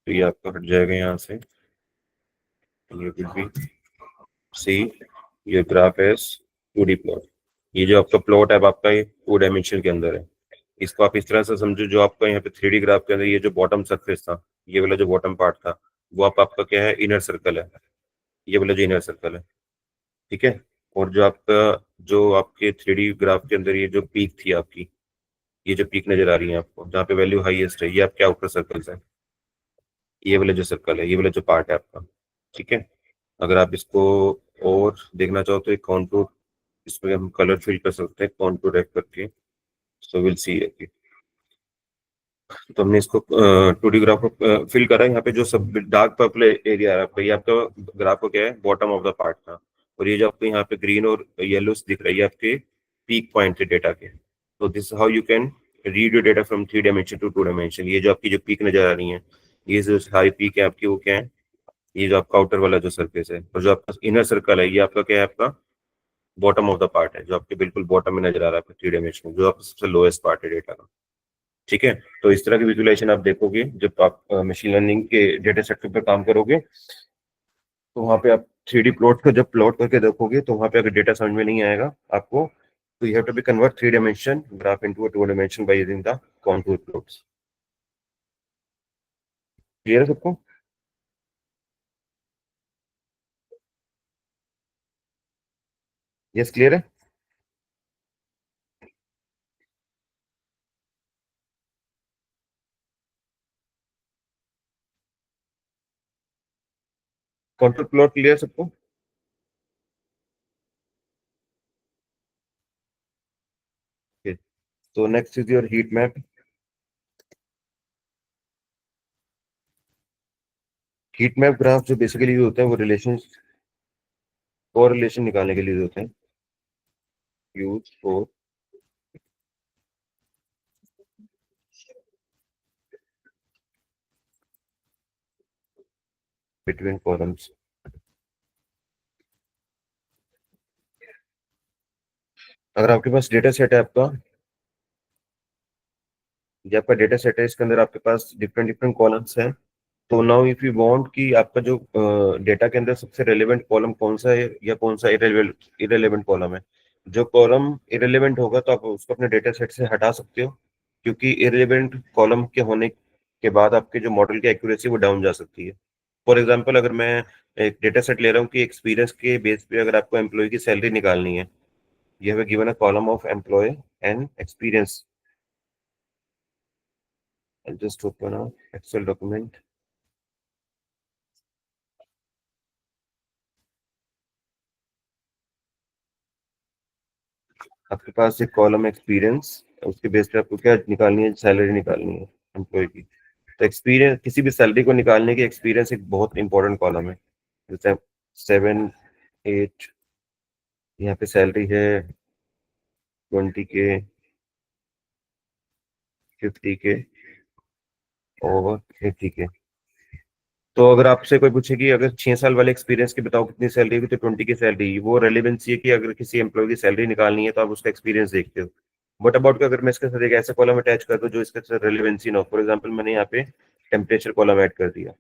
Speaker 1: तो ये आपका हट जाएगा यहाँ से। ये will be see your graph as 2D plot. ये जो आपका प्लॉट है अब आपका ये 2 डायमेंशन के अंदर है। इसको आप इस तरह से समझो, जो आपका यहाँ पे 3D ग्राफ के अंदर ये जो बॉटम सरफेस था, ये वाला जो बॉटम पार्ट था, वो आपका क्या है, इनर सर्कल है। ये वाला जो इनर सर्कल है, ठीक है। और जो आपका जो आपके 3D ग्राफ के अंदर ये जो पीक थी आपकी, ये जो पीक नजर आ रही है आपको जहाँ पे वैल्यू हाईएस्ट है, ये आपके आउटर सर्कल्स है। ये वाला जो सर्कल है, ये वाला जो पार्ट है आपका, ठीक है। अगर आप इसको और देखना चाहो तो एक कॉन्टूर, इसमें हम कलर फिल कर सकते हैं कॉन्टूर रैप करके। सो विल सी, तो हमने इसको 2D ग्राफ को फिल करा। यहाँ पे जो सब डार्क पर्पल एरिया है आपका, ये आपका ग्राफ को क्या है, बॉटम ऑफ द पार्ट था। और ये जो आपको यहाँ पे ग्रीन और येलो दिख रही है आपके पीक पॉइंट थे डेटा के। तो this how you can read your data from 3 dimension to 2 dimension. ये जो आपकी जो पीक नजर आ रही है, ये जो सारी पीक है आपकी, वो क्या है, ये जो आपका आउटर वाला जो सरफेस है, और जो आपका इनर सर्कल है, ये आपका क्या है, आपका बॉटम ऑफ द पार्ट है, जो आपके बिल्कुल बॉटम में नजर आ रहा है 3 डायमेंशन, जो आपका सबसे लोएस्ट पार्ट है डेटा का। ठीक है, तो इस तरह की विजुअलाइजेशन आप देखोगे जब आप मशीन लर्निंग के डेटा सेट पर काम करोगे, तो वहाँ पे आप 3D प्लॉट का जब प्लॉट करके देखोगे, तो वहाँ पे अगर डेटा समझ में नहीं आएगा आपको, तो you have to be convert 3 dimension graph into a 2 dimension by using the contour plots. Clear है सबको? यस, क्लियर है। कॉन्टूर प्लॉट क्लियर सबको? तो next is your heat map. Heat map graph जो बेसिकली यूज होते हैं वो relation correlation निकालने के लिए यूज होते हैं। Use for between columns. अगर आपके पास डेटा सेट है आपका, ये आपका डेटा सेट है, इसके अंदर आपके पास डिफरेंट डिफरेंट कॉलम्स हैं। तो नाउ इफ यू वांट कि आपका जो डेटा के अंदर सबसे रेलेवेंट कॉलम कौन सा है या कौन सा इरेलेवेंट कॉलम है, जो कॉलम इरेलेवेंट होगा तो आप उसको अपने डेटा सेट से हटा सकते हो, क्योंकि इरेलेवेंट कॉलम के होने के बाद आपके जो मॉडल की एक्यूरेसी वो डाउन जा सकती है। फॉर एग्जाम्पल, अगर मैं एक डेटा सेट ले रहा हूँ कि एक्सपीरियंस के बेस पे अगर आपको एम्प्लॉय की सैलरी निकालनी है, you have given a column of employee and experience. I'll just open a Excel document. आपके पास एक कॉलम एक्सपीरियंस, उसके बेस पे आपको क्या निकालनी है, सैलरी निकालनी है एम्प्लॉय की। तो एक्सपीरियंस, किसी भी सैलरी को निकालने की एक्सपीरियंस एक बहुत इंपॉर्टेंट कॉलम है। जैसे 7 8, यहाँ पे सैलरी है 20K, 50K और 80K। तो अगर आपसे कोई पूछे कि अगर 6 साल वाले एक्सपीरियंस की बताओ कितनी सैलरी होगी, तो 20 की सैलरी, वो रेलिवेंसी है कि अगर किसी एम्प्लॉय की सैलरी निकालनी है तो आप उसका एक्सपीरियंस देखते हो। बट अबाउट का अगर मैं इसके साथ एक ऐसा कॉलम अटैच कर दूं जो इसके साथ रेलिवेंसी ना हो, फॉर एग्जाम्पल मैंने यहाँ पे टेम्परेचर कॉलम ऐड कर दिया।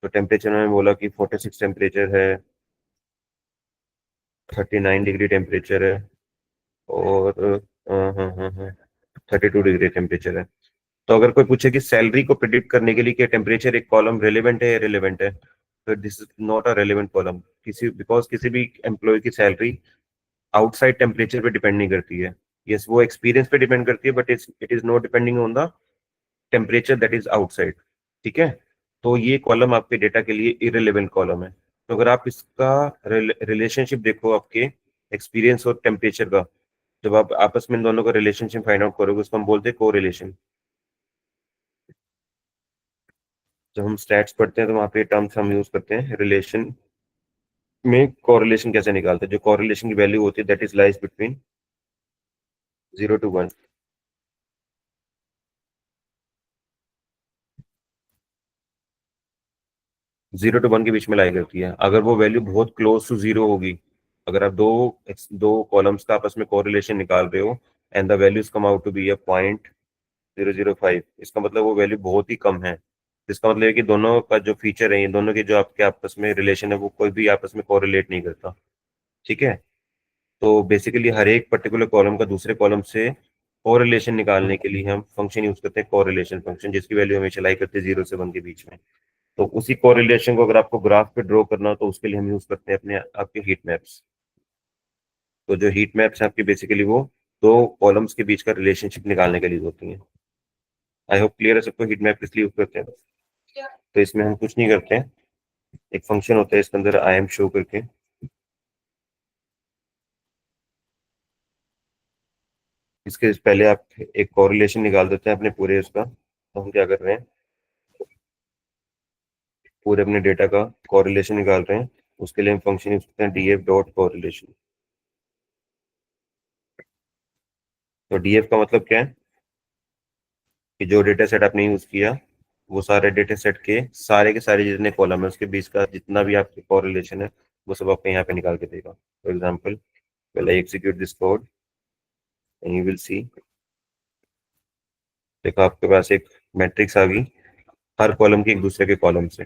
Speaker 1: तो टेम्परेचर में बोला कि 46 टेम्परेचर है, 39 डिग्री टेम्परेचर है और हाँ हाँ हाँ 32 डिग्री टेम्परेचर है। तो अगर कोई पूछे कि सैलरी को प्रिडिक्ट करने के लिए क्या टेम्परेचर एक कॉलम रेलेवेंट है या रिलेवेंट है, तो this is not a relevant column, किसी बिकॉज किसी भी एम्प्लॉय की सैलरी आउटसाइड टेम्परेचर पे डिपेंड नहीं करती है। यस, वो एक्सपीरियंस पे डिपेंड करती है, but it is not depending on the temperature that is outside. ठीक है। तो ये कॉलम आपके डेटा के लिए इरेलीवेंट कॉलम है। तो अगर आप इसका रिलेशनशिप देखो आपके एक्सपीरियंस और टेम्परेचर का, जब आप आपस में इन दोनों का रिलेशनशिप फाइंड आउट करोगे उसको हम बोलते हैं को रिलेशन। जब हम स्टैट्स पढ़ते हैं तो वहाँ पे टर्म्स हम यूज करते हैं रिलेशन में। कोरिलेशन कैसे निकालते हैं, जो कोरिलेशन की वैल्यू होती है that is lies between 0 to 1। 0 to 1 के बीच में लाई करती है। अगर वो वैल्यू बहुत क्लोज टू जीरो होगी, अगर आप दो कॉलम्स का आपस में कोरिलेशन निकाल रहे हो and the values come out to be a 0.005, इसका मतलब वो वैल्यू बहुत ही कम है। इसका मतलब है कि दोनों का जो फीचर है, ये दोनों के जो आपके आपस में रिलेशन है, वो कोई भी आपस में कोरिलेट नहीं करता। ठीक है। तो बेसिकली हर एक पर्टिकुलर कॉलम का दूसरे कॉलम से कोरिलेशन निकालने के लिए हम फंक्शन यूज करते हैं, कोरिलेशन फंक्शन, जिसकी वैल्यू हमेशा लाई करते हैं 0 से 1 के बीच में। तो उसी कोरिलेशन को अगर आपको ग्राफ पे ड्रॉ करना हो तो उसके लिए हम यूज करते हैं अपने आपके हीट मैप्स। तो जो हीट मैप्स हैं आपकी बेसिकली वो दो कॉलम्स के बीच का रिलेशनशिप निकालने के लिए होती हैं। आई होप क्लियर है सबको हीट मैप किस लिए यूज करते हैं। तो इसमें हम कुछ नहीं करते हैं, एक फंक्शन होता है इसके अंदर आई एम शो करके, इसके पहले आप एक कोरिलेशन निकाल देते हैं अपने पूरे उसका। तो हम क्या कर रहे हैं, पूरे अपने डेटा का कोरिलेशन निकाल रहे हैं। उसके लिए हम फंक्शन यूज करते हैं df.correlation। तो df का मतलब क्या है कि जो डेटा सेट आपने यूज किया, वो सारे डेटा सेट के सारे जितने कॉलम है उसके बीच का जितना भी आपके कोरिलेशन है, वो सब आपको यहाँ पे निकाल के देगा। For example, well I execute this code and you will सी, देखो आपके पास एक मैट्रिक्स आ गई हर कॉलम की एक दूसरे के कॉलम से।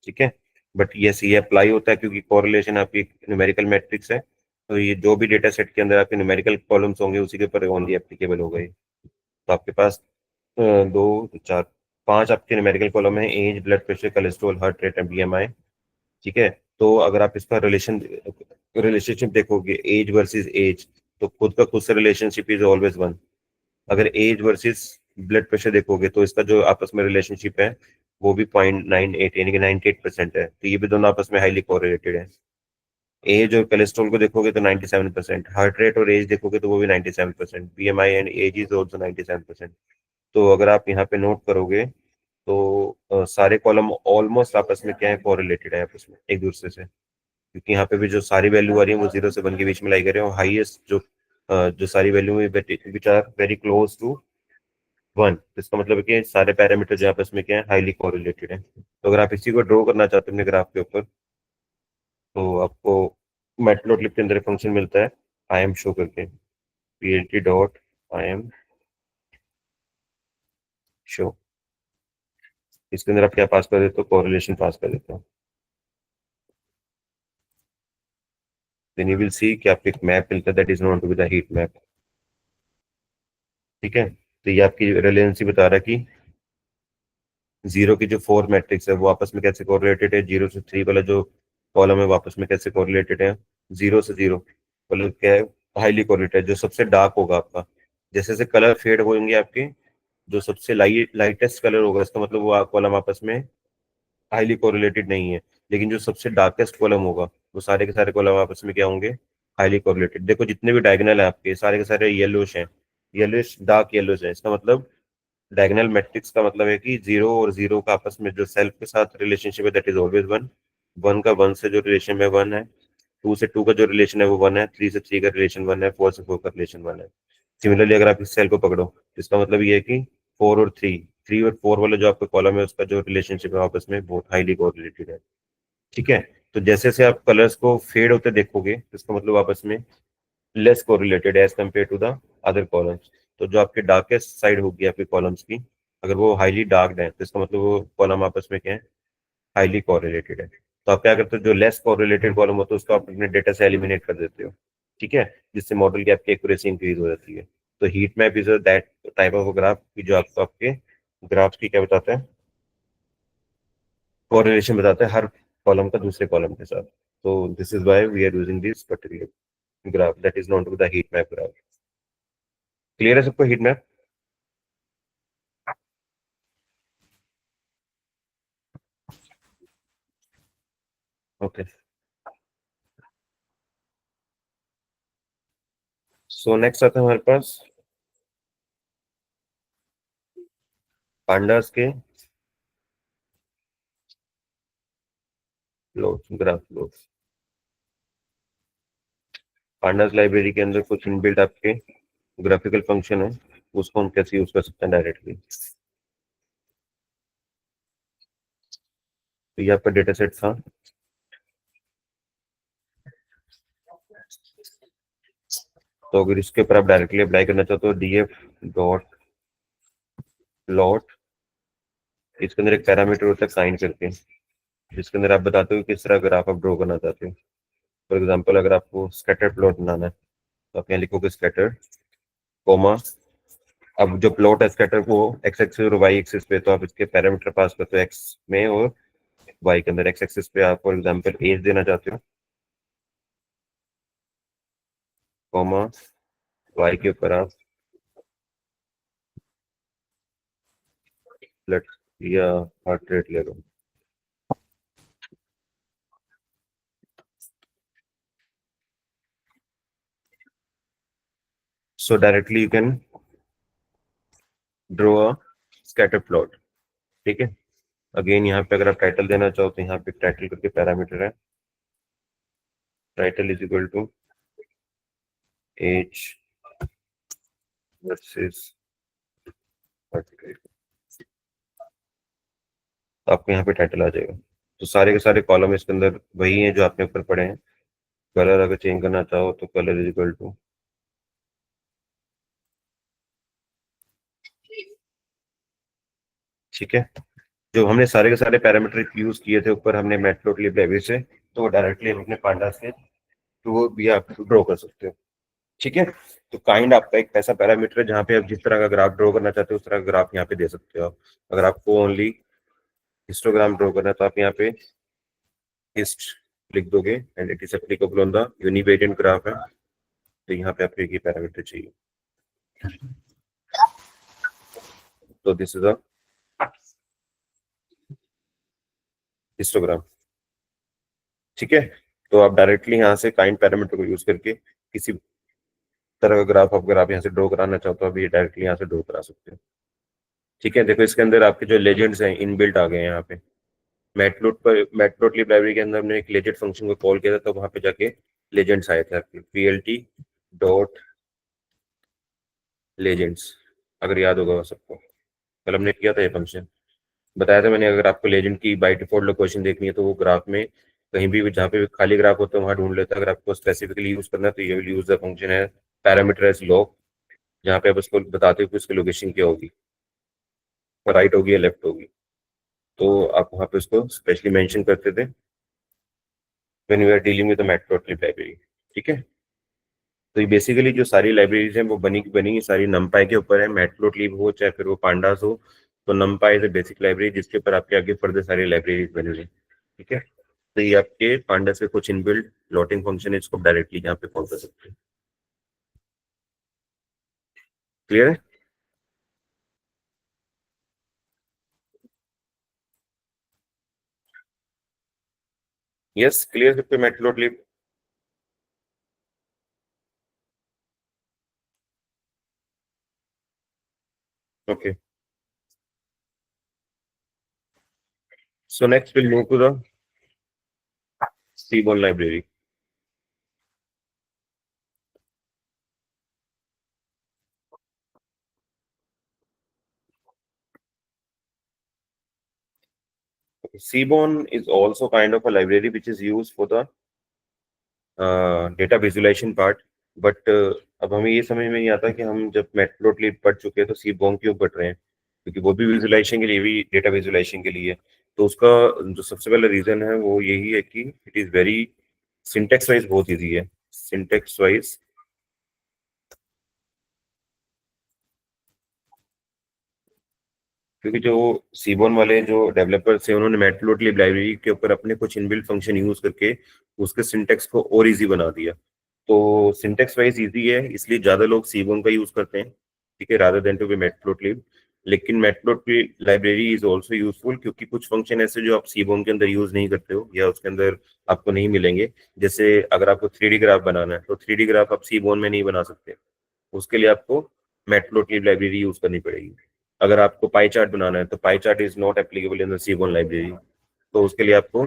Speaker 1: ठीक है। बट ये अप्लाई होता है क्योंकि कोरिलेशन आपकी न्यूमेरिकल मैट्रिक्स है, तो ये जो भी डेटा सेट के अंदर आपके न्यूमेरिकल कॉलम्स होंगे उसी के ऊपर ओनली एप्लीकेबल हो गए। तो आपके पास दो चार पांच आपके न्यूमेरिकल कॉलम है, age, blood pressure, cholesterol, heart rate and BMI. ठीक है। तो अगर आप इसका रिलेशनशिप देखोगे एज वर्सेस एज, तो खुद का खुद से रिलेशनशिप इज ऑलवेज 1। अगर एज वर्सेस ब्लड प्रेशर देखोगे तो इसका जो आपस में रिलेशनशिप है वो भी 0.98 यानी कि 98% है। तो ये भी दोनों आपस में हाईली कोरिलेटेड है। एज और कोलेस्ट्रॉल को देखोगे तो 97%, हार्ट रेट और एज देखोगे तो वो भी 97%, BMI and age is also 97%। तो अगर आप यहाँ पे नोट करोगे तो सारे कॉलम ऑलमोस्ट आपस में क्या है, कोरिलेटेड है आपस में एक दूसरे से, क्योंकि यहाँ पे भी जो सारी वैल्यू आ रही है वो 0 से 1 के बीच में लाई कर रहे हैं, और हाईएस्ट जो सारी value which are very close to 1, इसका मतलब है कि सारे पैरामीटर जो आपस में क्या है, हाईली कोरिलेटेड है। तो अगर आप इसी को ड्रॉ करना चाहते हो अपने ग्राफ के ऊपर, तो आपको मैटप्लॉटलिब के अंदर एक फंक्शन मिलता है आई एम शो करके, plt dot I am show. इसके अंदर आप क्या पास कर देते हो, कोरिलेशन पास कर देते हो। देन यू विल सी कि आपको एक मैप मिलता है that is known to be the heat map. ठीक है, तो ये आपकी रिलेवेंसी बता रहा है कि जीरो की जो 4 मैट्रिक्स है वो आपस में कैसे कोरिलेटेड है, 0 से 3 वाला जो कॉलम है वो आपस में कैसे कोरिलेटेड है, 0 से 0 मतलब क्या है, हाईली कोरिलेटेड। जो सबसे डार्क होगा आपका, जैसे जैसे कलर फेड होंगे आपके, जो सबसे लाइटेस्ट कलर होगा इसका मतलब वो कॉलम आपस में हाईली कोरिलेटेड नहीं है। लेकिन जो सबसे डार्केस्ट कॉलम होगा वो सारे के सारे कॉलम आपस में क्या होंगे, हाईली कोरिलेटेड। देखो जितने भी डायगोनल है आपके सारे के सारे येलोश हैं, येलोश डार्क येलोश है, इसका मतलब डायगोनल मैट्रिक्स का मतलब है कि 0 और 0 का आपस में जो सेल्फ के साथ रिलेशनशिप है दैट इज ऑलवेज 1, 1 का 1 से जो रिलेशन है 1 है, 2 से 2 का जो रिलेशन है वो 1 है, 3 से 3 का रिलेशन 1 है, 4 से 4 का रिलेशन 1 है। सिमिलरली अगर आप इस सेल को पकड़ो तो इसका मतलब ये है कि 4 और 3 वाला जो आपका कॉलम है उसका जो रिलेशनशिप है आपस में बहुत हाईली कोरिलेटेड है। ठीक है, तो जैसे जैसे आप कलर्स को फेड होते देखोगे तो इसका मतलब आपस में less correlated as compare to the other columns. तो जो आपके डार्केस्ट साइड होगी आपके कॉलम्स की, अगर वो हाईली डार्क है तो इसका मतलब वो कॉलम आपस में क्या है, हाईली कोरिलेटेड है। तो आप क्या करते हो, जो लेस कोरिलेटेड कॉलम होता है उसको आप अपने डेटा से एलिमिनेट कर देते हो। ठीक है, जिससे मॉडल की आपकी एक्यूरेसी इंक्रीज हो जाती है। तो heat map is that type of graph की जो आपको आपके ग्राफ की क्या बताता है, कोरिलेशन बताता है हर कॉलम का दूसरे कॉलम के साथ। तो this is why we are using this particular graph that is known to the heat map graph. Clear है सबको heat map? Okay, so next आता है हमारे पास पांडास के plot, graph plot. Pandas library के अंदर कुछ इनबिल्ट आपके ग्राफिकल फंक्शन है, उसको हम कैसे यूज कर सकते हैं डायरेक्टली। तो ये आपका डेटा सेट था। तो अगर इसके ऊपर आप डायरेक्टली अप्लाई करना चाहते हो डीएफ डॉट प्लॉट, इसके अंदर एक पैरामीटर होता है साइन करके, जिसके अंदर आप बताते हो किस तरह ग्राफ आप ड्रॉ करना चाहते हो। फॉर एग्जाम्पल अगर आपको स्कैटर प्लॉट बनाना है तो आप यहाँ लिखोगे स्कैटर कोमा, अब जो प्लॉट है स्कैटर को एक्स एक्सिस और वाई एक्सिस पे, तो आप इसके पैरामीटर पास करते हो एक्स में और वाई के अंदर। एक्स एक्सिस पे आप फॉर एग्जाम्पल एज देना चाहते हो, कॉमा वाई के ऊपर आप ब्लड या हार्ट रेट ले लो। So directly you can draw a scatter plot. ठीक है, अगेन यहाँ पे अगर आप टाइटल देना चाहो तो यहाँ पे टाइटल करके पैरामीटर है, title is equal to age versus heart rate. तो आपको यहाँ पे टाइटल आ जाएगा। तो सारे के सारे कॉलम इसके अंदर वही हैं जो आपने ऊपर पढ़े हैं। कलर अगर चेंज करना चाहो तो कलर इज इक्वल टू, ठीक है, जो हमने सारे के सारे पैरामीटर यूज किए थे ऊपर हमने मैटप्लॉटलिब लाइब्रेरी से, तो वो डायरेक्टली हम अपने पांडास के थ्रू भी आप ड्रॉ कर सकते हो। ठीक है, तो काइंड आपका एक ऐसा पैरामीटर है जहाँ पे आप जिस तरह का ग्राफ ड्रॉ करना चाहते हो उस तरह का ग्राफ यहाँ पे दे सकते हो आप। अगर आपको ओनली हिस्टोग्राम ड्रॉ करना है तो आप यहाँ पे हिस्ट लिख दोगे and it is applicable on the univariate graph है, तो यहाँ पे आपको एक ही पैरामीटर चाहिए। तो दिस इज अ हिस्टोग्राम। ठीक है, तो आप डायरेक्टली यहाँ से काइंड पैरामीटर को यूज करके किसी तरह का ग्राफ अगर आप यहाँ से ड्रॉ कराना चाहते हो, अभी डायरेक्टली यहाँ से ड्रॉ करा सकते हो। ठीक है, देखो इसके अंदर आपके जो लेजेंड्स हैं इनबिल्ट आ गए हैं यहाँ पे। मैटप्लोट्लिब लाइब्रेरी के अंदर हमने एक लेजेंड फंक्शन को कॉल किया था, तो वहां पे जाके लेजेंड्स आए थे आपके, plt डॉट लेजेंड्स, अगर याद होगा सबको, कल हमने किया था ये फंक्शन, बताया था मैंने। अगर आपको लेजेंड की बाय डिफॉल्ट लोकेशन देखनी है तो वो ग्राफ में कहीं भी जहाँ पे खाली ग्राफ होता है वहां ढूंढ लेता है। अगर आपको स्पेसिफिकली यूज करना है तो ये विल यूज द फंक्शन है पैरामीटर एज लॉग, जहाँ पे आप उसको बताते हो कि उसकी लोकेशन क्या होगी, राइट होगी या लेफ्ट होगी। तो आप वहाँ पे उसको स्पेशली मेंशन करते थे when we are dealing with the Matplotlib library. ठीक है, तो ये बेसिकली जो सारी लाइब्रेरीज हैं वो बनी सारी नमपाई के ऊपर है। मैटप्लोट्लिब हो चाहे फिर वो पांडास हो, तो नमपाई इज बेसिक लाइब्रेरी जिसके ऊपर आपके आगे फर्दर सारी लाइब्रेरीज बनी हुई है। ठीक है, तो ये आपके पांडास के कुछ इनबिल्ट प्लॉटिंग फंक्शन है, इसको डायरेक्टली यहाँ पे कॉल कर सकते हैं। क्लियर है? यस, क्लियर सबके Matplotlib. Okay, so next will move to the Seaborn library. Seaborn is also kind of a library which is used for the data visualization part, but अब हमें ये समझ में नहीं आता कि हम जब मैटप्लोट्लिब पढ़ चुके हैं तो सीबॉन्ग क्यों पढ़ रहे हैं, क्योंकि वो भी विजुअलाइजेशन के लिए भी डेटा विजुअलाइजेशन के लिए। तो उसका जो सबसे पहला रीजन है वो यही है कि it is very syntax wise बहुत इजी है। सिंटेक्स वाइज, क्योंकि जो सीबोन वाले जो डेवलपर्स हैं उन्होंने मैटप्लोट्लिब लाइब्रेरी के ऊपर अपने कुछ इनबिल्ट फंक्शन यूज करके उसके सिंटेक्स को और इजी बना दिया। तो सिंटेक्स वाइज इजी है इसलिए ज्यादा लोग सीबोन का यूज करते हैं, ठीक है, rather than to be Matplotlib. लेकिन Matplotlib library is also useful क्योंकि कुछ फंक्शन ऐसे जो आप सीबोन के अंदर यूज नहीं करते हो या उसके अंदर आपको नहीं मिलेंगे। जैसे अगर आपको 3D ग्राफ बनाना है तो 3D ग्राफ आप सीबोन में नहीं बना सकते, उसके लिए आपको मैटप्लोट्लिब लाइब्रेरी यूज करनी पड़ेगी। अगर आपको पाई चार्ट बनाना है तो pie chart is not applicable in the Seaborn library, तो उसके लिए आपको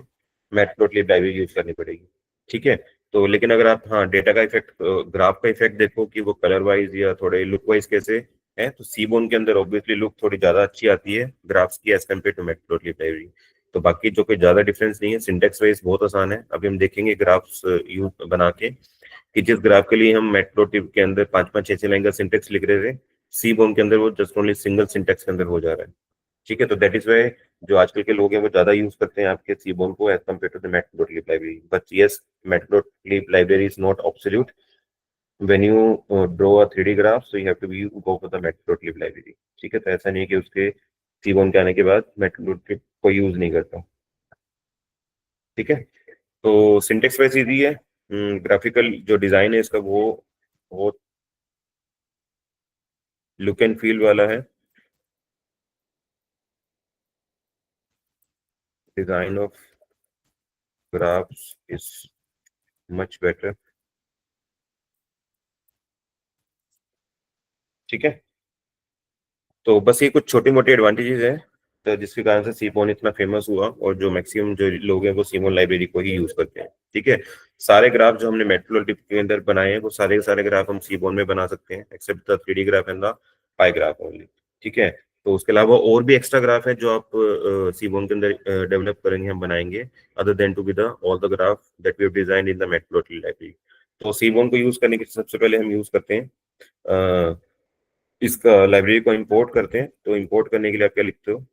Speaker 1: मैटप्लोट्लिब लाइब्रेरी यूज करनी पड़ेगी। ठीक है, तो लेकिन अगर आप हाँ डेटा का इफेक्ट, ग्राफ का इफेक्ट देखो कि वो कलर वाइज या थोड़े लुक वाइज कैसे है, तो सीबोन के अंदर ऑब्वियसली लुक थोड़ी ज्यादा अच्छी आती है ग्राफ्स की as compare to Matplotlib library. तो बाकी जो कोई ज्यादा डिफरेंस नहीं है, सिंटेक्स वाइज बहुत आसान है। अभी हम देखेंगे ग्राफ्स यूज बना के कि जिस ग्राफ के लिए हम मैटप्लोट्लिब के अंदर 5-5 6 6 लाइन का सिंटेक्स लिख रहे थे, सी बॉम के अंदर वो जस्ट ओनली सिंगल सिंटेक्स के अंदर हो जा रहा है। ठीक है, तो दैट इज वाई जो आजकल के लोग हैं वो ज्यादा यूज करते हैं आपके सी बॉम को as compare to the Matplotlib library. But yes, Matplotlib library is not absolute when you draw a 3D graph, so you have to be go for the Matplotlib library. ठीक है, तो ऐसा नहीं है कि उसके सी Baum के आने के बाद मैटप्लोट्लिब को यूज नहीं करता। ठीक है, तो सिंटेक्स वाइज इजी है। ग्राफिकल जो डिजाइन है इसका वो लुक एंड फील वाला है। Design of graphs is much better. ठीक है, तो बस ये कुछ छोटी मोटी एडवांटेजेस हैं तो जिसके कारण से सीमोन इतना फेमस हुआ और जो मैक्सिमम जो लोग हैं वो सीमोन लाइब्रेरी को ही यूज करते हैं। ठीक है, सारे ग्राफ जो हमने मेट्रोलिटिक के अंदर बनाए हैं वो सारे के सारे ग्राफ हम सीमोन में बना सकते हैं except the 3D graph and the pie graph only. ठीक है, तो उसके अलावा और भी एक्स्ट्रा ग्राफ है जो आप सीमोन के अंदर डेवलप करेंगे, हम बनाएंगे, other than to be the all the graph that we have designed in the Matplotlib library. तो सीमोन को यूज करने के सबसे पहले हम यूज करते हैं इसका लाइब्रेरी को इंपोर्ट करते हैं। तो इंपोर्ट करने के लिए आप क्या लिखते हो,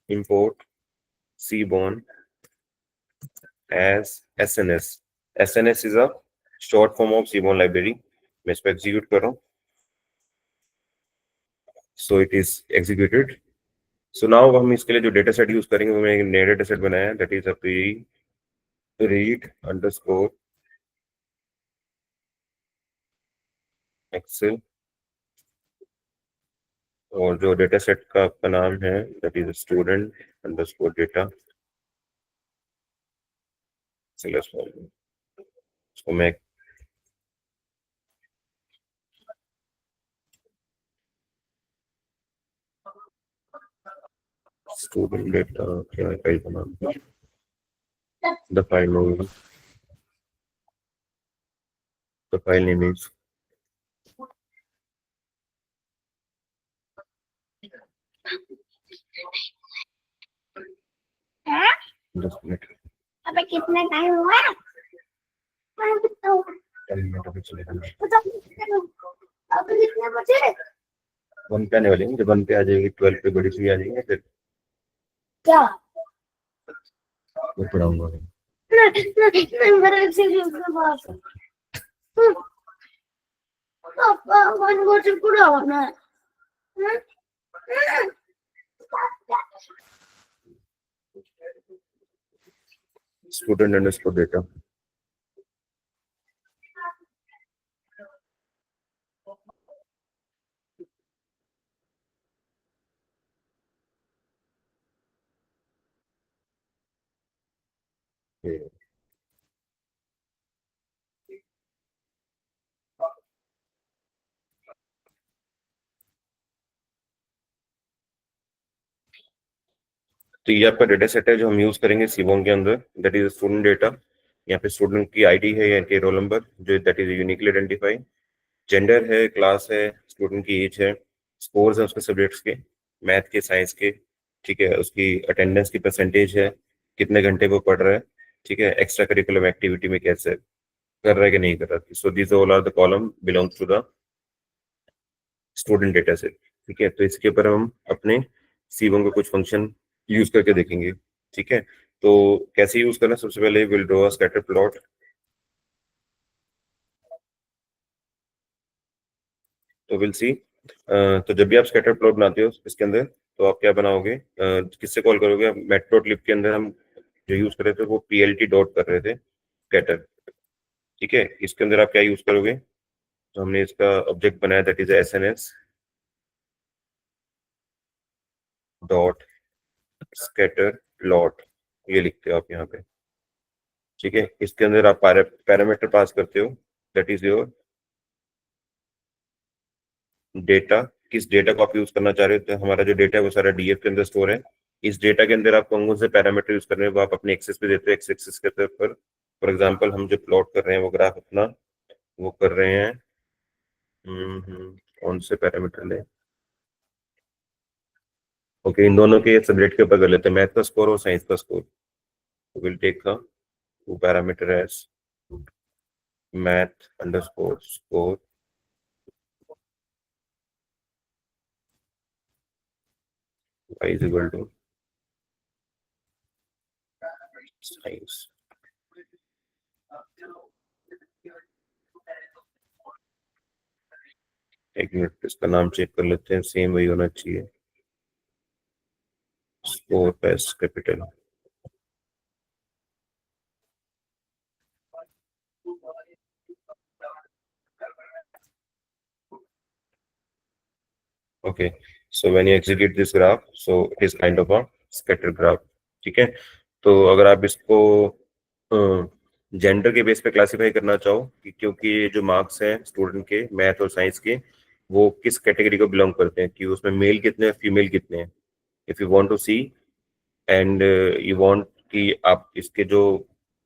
Speaker 1: import Seaborn as SNS. SNS is a short form of Seaborn library. मैं इसको एग्जीक्यूट कर रहा हूँ, so it is executed. So now हम इसके लिए जो डेटा सेट यूज करेंगे वो मैंने एक नया डेटा सेट बनाया है that is a read underscore excel, और जो डेटा सेट का आपका नाम है that is student underscore data. तो मैं स्टूडेंट डेटा क्या फाइल बना the file name, the file name is
Speaker 3: हाँ?
Speaker 1: 10 मिनट
Speaker 3: अबे कितने टाइम हुआ? मैं बताऊँ।
Speaker 1: 10 मिनट अभी चलेगा।
Speaker 3: पता नहीं। अभी कितने बजे?
Speaker 1: 1 पे आने वाली है, जब 1 पे आ जाएगी 12 पे बड़ी सी आ जाएगी फिर
Speaker 3: क्या?
Speaker 1: मैं पढ़ाऊंगा।
Speaker 3: नहीं मेरे सीरियस में बात है। पापा वन वर्ड पूरा होना है।
Speaker 1: स्टूडेंट अंडरस्कोर डेटा तो ये आपका डेटा सेट है जो हम यूज करेंगे सीबोंग के अंदर, दैट इज स्टूडेंट डेटा। यहाँ पे स्टूडेंट की आईडी है या इनके रोल नंबर जो that is uniquely identify, gender है, क्लास है, स्टूडेंट की एज है, स्कोर्स है उसके सब्जेक्ट्स के, मैथ के, साइंस के, ठीक है, उसकी अटेंडेंस की परसेंटेज है, कितने घंटे वो पढ़ रहा है, ठीक है, एक्स्ट्रा करिकुलम एक्टिविटी में कैसे कर रहा है कि नहीं कर रहा है। So this all are the column belongs to the student data set. ठीक है, तो इसके ऊपर हम अपने सीबोंग का कुछ फंक्शन यूज करके देखेंगे। ठीक है, तो कैसे यूज करना, सबसे पहले will draw a scatter plot. तो विल सी, तो जब भी आप स्कैटर प्लॉट बनाते हो इसके अंदर, तो आप क्या बनाओगे, किससे कॉल करोगे, मैटप्लॉटलिब के अंदर हम जो यूज कर रहे थे वो पीएलटी डॉट कर रहे थे स्कैटर। ठीक है, इसके अंदर आप क्या यूज करोगे, तो हमने इसका ऑब्जेक्ट बनाया that is SNS dot scatter plot, ये लिखते हो आप यहाँ पे। ठीक है, इसके अंदर आप पैरामीटर पास करते हो दैट इज योर डेटा। किस डेटा को आप यूज करना चाह रहे हो, तो हमारा जो डेटा है वो सारा डीएफ के अंदर स्टोर है। इस डेटा के अंदर आप कौन कौन से पैरामीटर यूज कर रहे हैं वो आप अपने एक्सेस पे देते हो, एक्स एक्सेस के तौर पर। फॉर एग्जांपल हम जो प्लॉट कर रहे हैं वो ग्राफ अपना वो कर रहे हैं, कौन से पैरामीटर ले, ओके, इन दोनों के सब्जेक्ट के ऊपर कर लेते हैं, मैथ का स्कोर और साइंस का score. Will take the two parameter as math underscore score is equal to science. एक मिनट, इसका नाम चेक कर लेते हैं, सेम वही होना चाहिए, score S capital. Okay, so when you execute this graph so it is kind of a scatter graph. ठीक है, तो अगर आप इसको जेंडर के बेस पे क्लासिफाई करना चाहो कि क्योंकि ये जो मार्क्स हैं स्टूडेंट के मैथ और साइंस के वो किस कैटेगरी को बिलोंग करते हैं, कि उसमें मेल कितने हैं फीमेल कितने हैं, if you want to see and you want कि आप इसके जो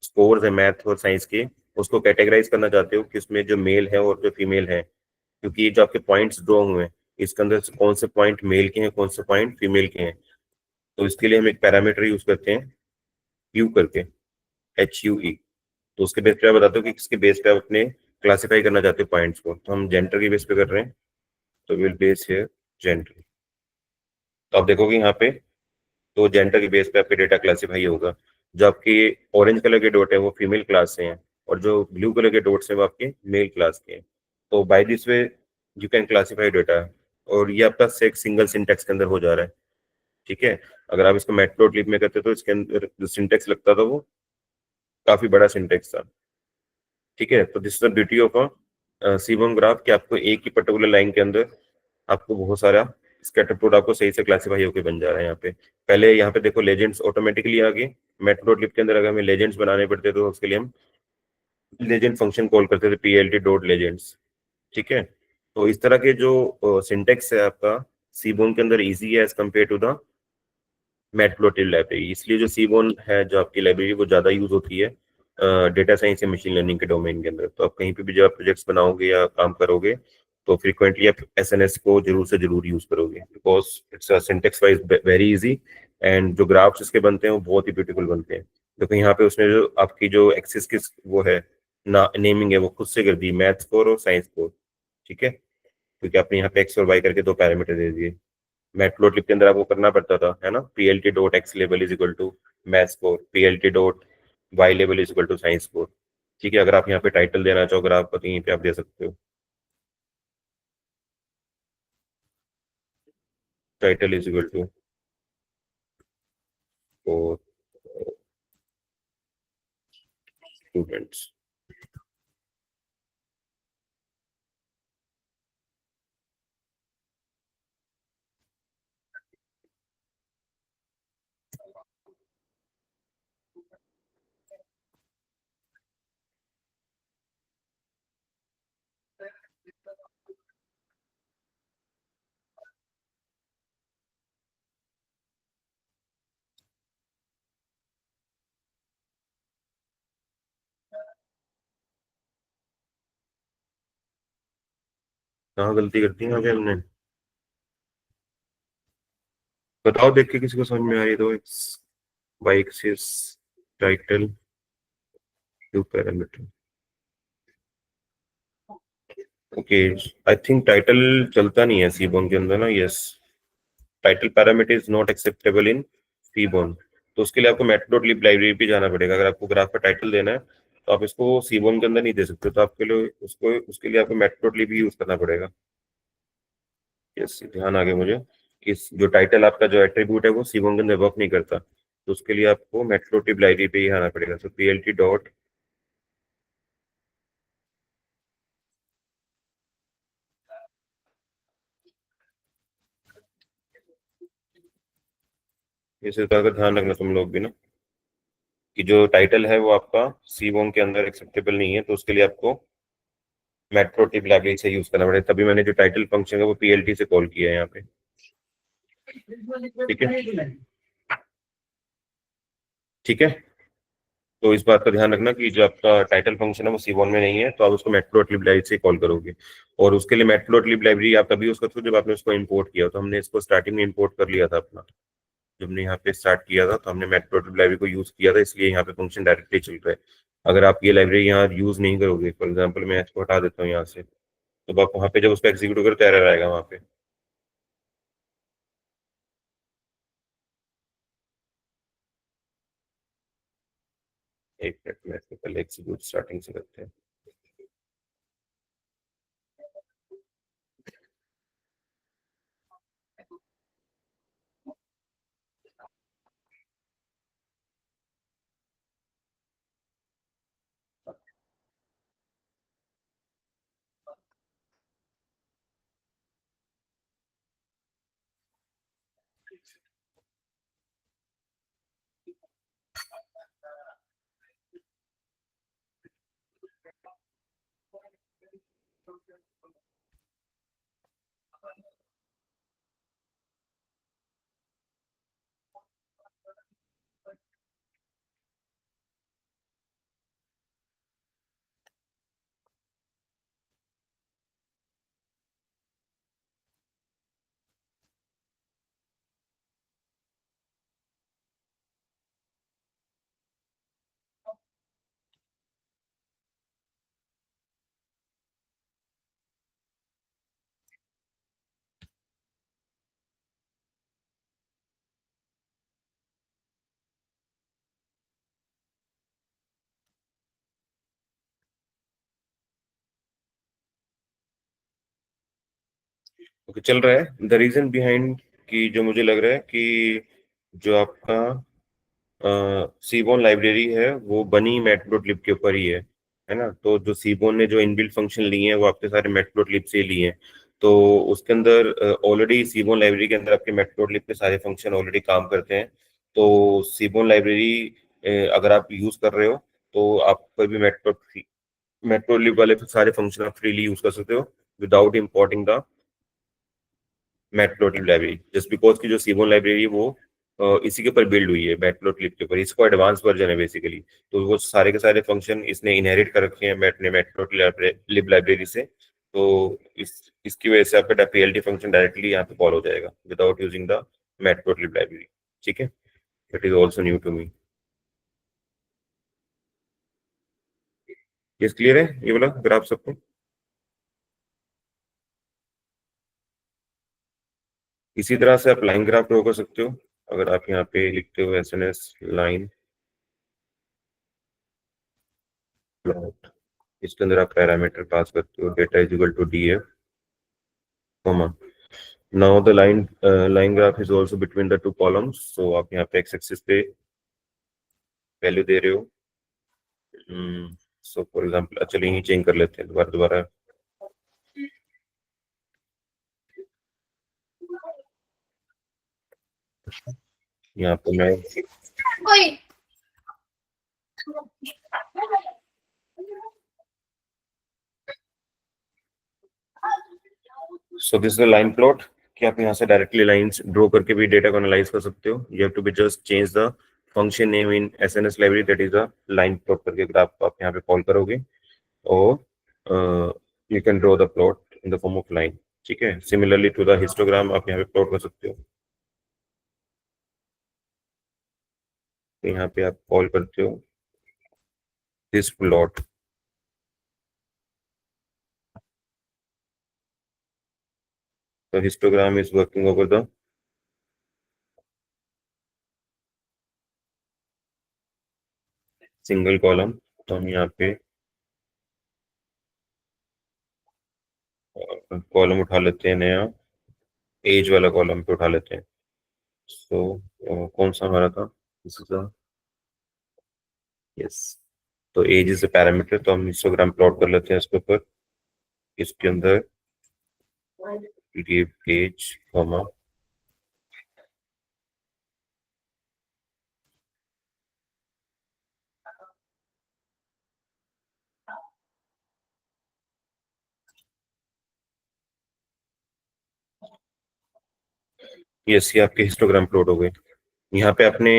Speaker 1: स्कोर्स हैं मैथ और साइंस के उसको कैटेगराइज करना चाहते हो कि उसमें जो मेल है और जो फीमेल है, क्योंकि ये जो आपके पॉइंट्स ड्रॉ हुए हैं इसके अंदर से कौन से पॉइंट मेल के हैं कौन से पॉइंट फीमेल के हैं, तो इसके लिए हम एक पैरामीटर यूज करते हैं यू करके, HUE। तो उसके बेस पे आप बताते हो कि किसके बेस पे आप अपने क्लासिफाई करना चाहते हो पॉइंट्स को, तो हम जेंडर के बेस पे कर रहे हैं, तो विल बेस हियर जेंडर। तो आप देखोगे यहाँ पे तो जेंडर के बेस पे आपके डेटा क्लासिफाई होगा। जो आपके ऑरेंज कलर के डॉट है वो फीमेल क्लास से हैं और जो ब्लू कलर के डॉट्स हैं वो आपके मेल क्लास के हैं। तो by this way you can classify data, और ये आपका सिंगल सिंटेक्स के अंदर हो जा रहा है। ठीक है, अगर आप इसको मैटप्लॉटलिब में करते तो इसके अंदर जो सिंटेक्स लगता था वो काफी बड़ा सिंटेक्स था। ठीक है, तो this is the beauty of a sebum graph कि आपको एक ही पर्टिकुलर लाइन के अंदर आपको बहुत सारा स्कैटर प्लॉट आपको सही से क्लासिफाई होकर बन जा रहा है। यहाँ पे पहले यहाँ पे देखो लेजेंड्स ऑटोमेटिकली आ गए, मैटप्लॉटलिब के अंदर अगर हमें लेजेंड्स बनाने पड़ते तो उसके लिए हम लेजेंड फंक्शन कॉल करते थे, पीएलटी डॉट लेजेंड्स। ठीक है, तो इस तरह के जो सिंटेक्स है आपका सीबोन के अंदर इजी है as compare to the Matplotlib library. इसलिए जो सीबोन है जो आपकी लाइब्रेरी वो ज़्यादा यूज होती है डेटा साइंस या मशीन लर्निंग के डोमेन के अंदर। तो आप कहीं पे भी जब आप प्रोजेक्ट्स बनाओगे या काम करोगे तो फ्रिक्वेंटली आप एसएनएस को जरूर से जरूर यूज करोगे, because its syntax wise very easy, and जो ग्राफ्स इसके बनते हैं वो बहुत ही ब्यूटीफुल बनते हैं। देखो यहाँ पे उसने जो आपकी जो एक्सिस की वो है ना नेमिंग है वो खुद से कर दी, मैथ स्कोर और साइंस स्कोर। ठीक है, क्योंकि आपने यहाँ पे एक्स और वाई करके दो पैरामीटर दे दिए। मैटप्लोट्लिब के अंदर आपको करना पड़ता था, है ना, PLT dot x level is equal to math score, PLT dot y level is equal to science score. ठीक है, अगर आप यहाँ पे टाइटल देना चाहो अगर आप यहीं पे आप दे सकते हो, title is equal to for students. कहाँ गलती करती है आगे हमने, बताओ देख के किसी को समझ में आ रही है तो। Y axis, title, to parameter. Okay, I think title चलता नहीं है सीबोन के अंदर ना। Yes, title parameter is not acceptable in Seaborn. तो उसके लिए आपको मैटप्लोट्लिब लाइब्रेरी पे जाना पड़ेगा। अगर आपको ग्राफ का टाइटल देना है तो आप इसको सीबोन के अंदर नहीं दे सकते, तो आपके लिए उसको उसके लिए आपको मैटप्लोट्लिब ही यूज करना पड़ेगा। यस, ध्यान आ गया मुझे कि जो टाइटल आपका जो एट्रीब्यूट है वो सीबोन के अंदर वर्क नहीं करता, तो उसके लिए आपको मैटप्लोट्लिब लाइब्रेरी पे ही आना पड़ेगा। तो पीएलटी डॉट इस बात का ध्यान रखना तुम लोग भी ना, कि जो टाइटल है वो आपका सीबोन के अंदर एक्सेप्टेबल नहीं है, तो उसके लिए आपको मैटप्लोट्लिब लाइब्रेरी से यूज करना पड़ेगा। तभी मैंने जो टाइटल फंक्शन है वो पीएलटी से कॉल किया है यहाँ पे। ठीक है, ठीक है, तो इस बात का ध्यान रखना कि जो आपका टाइटल फंक्शन है वो सीबोन में नहीं है, तो आप उसको मैटप्लोट्लिब लाइब्रेरी से कॉल करोगे। और उसके लिए मैटप्लोट्लिब लाइब्रेरी आप तभी यूज करते हो जब आपने उसको इंपोर्ट किया। तो हमने इसको स्टार्टिंग में इंपोर्ट कर लिया था अपना, जब हमने यहाँ पे स्टार्ट किया था तो हमने मैटप्लोट्लिब लाइब्रेरी को यूज किया था, इसलिए यहाँ पे फंक्शन डायरेक्टली चल रहा है। अगर आप ये लाइब्रेरी यहाँ यूज नहीं करोगे, फॉर एग्जाम्पल मैं इसको हटा देता हूँ यहाँ से, तो आप वहाँ पे जब उसको एग्जीक्यूट करो तो एरर आएगा वहाँ पे। एक मिनट में इसको पहले एग्जीक्यूट स्टार्टिंग से करते हैं। ओके, चल रहा है। द रीजन बिहाइंड कि जो मुझे लग रहा है कि जो आपका सीबोन लाइब्रेरी है वो बनी मैटप्लोट्लिब के ऊपर ही है ना। तो जो सीबोन ने जो इनबिल्ट फंक्शन लिए हैं वो आपके सारे मैटप्लोट्लिब से लिए हैं। तो उसके अंदर ऑलरेडी सीबोन लाइब्रेरी के अंदर आपके मैटप्लोट्लिब के सारे फंक्शन ऑलरेडी काम करते हैं। तो सीबोन लाइब्रेरी अगर आप यूज कर रहे हो तो आप कोई भी मैटप्लोट्लिब मैटप्लोट्लिब वाले सारे फंक्शन आप फ्रीली यूज कर सकते हो without importing the Matplotlib library, just because की जो सीबोन लाइब्रेरी है वो इसी के ऊपर बिल्ड हुई है मैटप्लोट्लिब के ऊपर, इसको एडवांस वर्जन है बेसिकली। तो वो सारे के सारे फंक्शन इसने इनहेरिट कर रखे हैं मैटप्लोट्लिब लाइब्रेरी से। तो इसकी वजह से आपका पीएलटी फंक्शन डायरेक्टली यहाँ पे कॉल हो जाएगा without using the Matplotlib library. ठीक है, it is also new to me. ये क्लियर है ये वाला ग्राफ सबको? इसी तरह से आप लाइन ग्राफ ड्रॉ कर सकते हो। अगर आप यहाँ पे लिखते हो एसएनएस लाइन प्लॉट, इसके अंदर आप पैरामीटर पास करते हो data is equal to DF comma. Now the line graph is also between the two columns. So आप यहाँ पे एक्स एक्सिस पे वैल्यू दे रहे हो। सो फॉर एग्जांपल चलिए यही चेंज कर लेते हैं दोबारा दोबारा। यहाँ पे मैं सो दिस इज लाइन प्लॉट कि आप यहाँ से डायरेक्टली लाइंस ड्रॉ करके भी डेटा को एनालाइज कर सकते हो। You have to be just change the function name in SNS library, that is the line plot करके ग्राफ आप यहाँ पे कॉल करोगे और you can draw the plot in the form of line. ठीक है, सिमिलरली टू द हिस्टोग्राम आप यहाँ पे प्लॉट कर सकते हो। तो यहाँ पे आप कॉल करते हो दिस प्लॉट। तो histogram is working over the single column. तो हम यहाँ पे कॉलम उठा लेते हैं नया, एज वाला कॉलम पे उठा लेते हैं। सो कौन सा हमारा था? This is yes. तो एज इज अ पैरामीटर, तो हम हिस्टोग्राम प्लॉट कर लेते हैं इसके ऊपर। इसके अंदर एज कॉमा यस, ये आपके हिस्टोग्राम प्लॉट हो गए। यहाँ पे आपने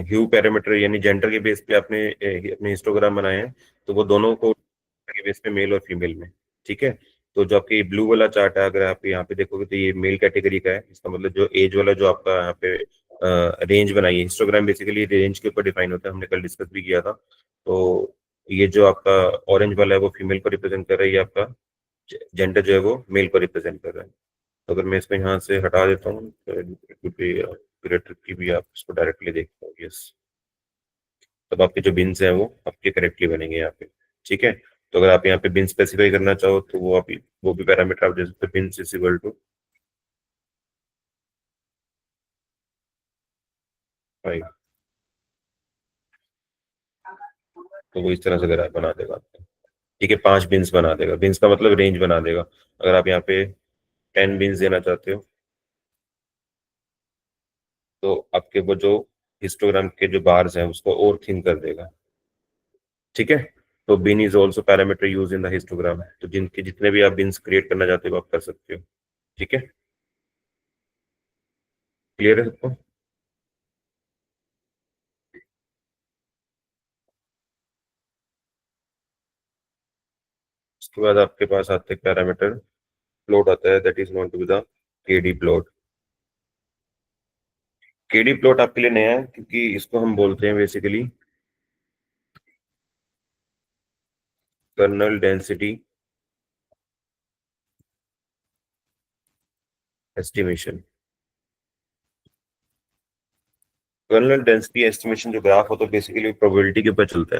Speaker 1: ह्यू पैरामीटर यानी जेंडर के बेस पे आपने अपने हिस्टोग्राम बनाए हैं, तो वो दोनों को के बेस पे मेल और फीमेल में। ठीक है, तो जो आपके ब्लू वाला चार्ट है अगर आप यहाँ पे देखोगे तो ये मेल कैटेगरी का है। इसका मतलब जो एज वाला जो आपका यहाँ पे रेंज बनाई है, हिस्टोग्राम बेसिकली रेंज के ऊपर डिफाइन होता है, हमने कल डिस्कस भी किया था। तो ये जो आपका ऑरेंज वाला है वो फीमेल को रिप्रेजेंट कर रहा है, ये आपका जेंडर जो है वो मेल को रिप्रेजेंट कर रहा है। तो अगर मैं इसको यहाँ से हटा देता हूँ तो ग्रेटर की भी आप इसको डायरेक्टली देख पाओगे। यस, तब आपके जो बिन्स हैं वो आपके करेक्टली बनेंगे यहाँ पे। ठीक है, तो अगर आप यहाँ पे बिन स्पेसिफाई करना चाहो तो वो भी पैरामीटर आप दे सकते हो, बिन्स इज इक्वल टू 5। तो वो इस तरह से अगर आप बना देगा आपको। ठीक है, 5 बिन्स बना देगा। बिन्स का मतलब रेंज बना देगा। अगर आप यहाँ पे 10 बिन्स देना चाहते हो तो आपके वो जो हिस्टोग्राम के जो बार्स हैं उसको और थिन कर देगा। ठीक है, तो bin is also parameter use in the histogram. तो जिनके जितने भी आप बिन्स क्रिएट करना चाहते हो आप कर सकते हो। ठीक है, क्लियर है सबको? उसके बाद आपके पास आते हैं पैरामीटर प्लॉट आता है, that is known to be the KD plot. KD plot आपके लिए नया है क्योंकि इसको हम बोलते हैं basically kernel density estimation. Kernel density estimation जो ग्राफ होता है बेसिकली प्रोबेबिलिटी के ऊपर चलता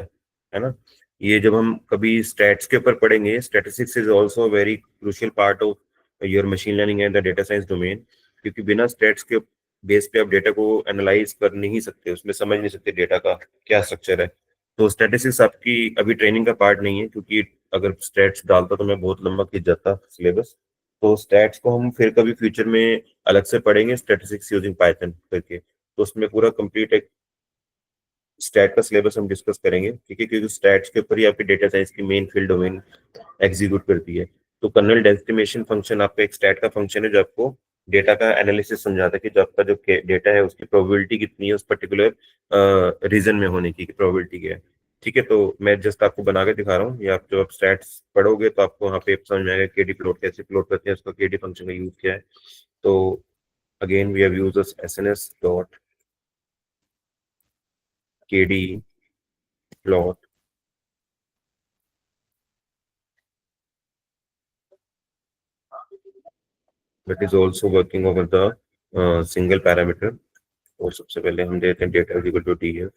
Speaker 1: है ना। ये जब हम कभी स्टैट्स के ऊपर पढ़ेंगे, statistics is also very crucial part of your machine learning and the data science domain. क्योंकि बिना स्टैट्स के बेस पे आप डेटा को एनालाइज कर नहीं सकते, उसमें समझ नहीं सकते डेटा का क्या स्ट्रक्चर है। तो स्टैटिस्टिक्स आपकी अभी ट्रेनिंग का पार्ट नहीं है, क्योंकि अगर स्टैट्स डालता तो मैं बहुत लंबा खींच जाता सिलेबस। तो स्टैट्स को हम फिर कभी फ्यूचर में अलग से पढ़ेंगे, स्टैटिस्टिक्स यूजिंग पाइथन करके। तो उसमें पूरा कंप्लीट एक स्टैट का सिलेबस हम डिस्कस करेंगे, ठीक है, क्योंकि स्टैट्स के ऊपर ही आपकी डेटा साइंस की मेन फील्ड डोमेन एग्जीक्यूट करती है। तो कर्नल डेस्टिमेशन फंक्शन आपका एक स्टैट का फंक्शन है जो आपको डेटा का एनालिसिस समझाता है कि जो आपका जो डेटा है उसकी प्रोबेबिलिटी कितनी है, उस पर्टिकुलर रीजन में होने की प्रोबेबिलिटी क्या है। ठीक है, तो मैं जस्ट आपको बना के दिखा रहा हूँ, या आप जो आप स्टैट्स पढ़ोगे तो आपको वहाँ पे समझ में आएगा केडी प्लॉट कैसे प्लॉट करते हैं, उसका केडी फंक्शन का यूज क्या है। तो again we have used SNS dot KD plot that is also working over the single parameter। और सबसे पहले हम देते हैं data equal to df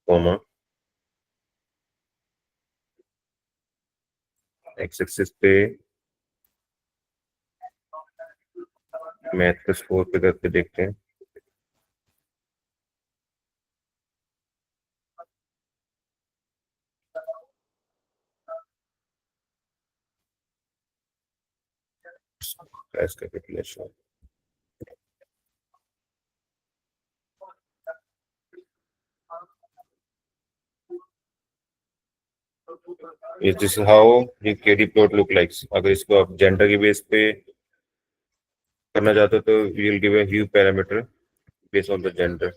Speaker 1: comma x axis पे मैथ का स्कोर पे करके देखते हैं। इसका कैलकुलेशन इज दिस हाउ ये केडी प्लॉट लुक लाइक्स। अगर इसको आप जेंडर के बेस पे करना चाहते हो तो you will give a hue parameter based on the gender.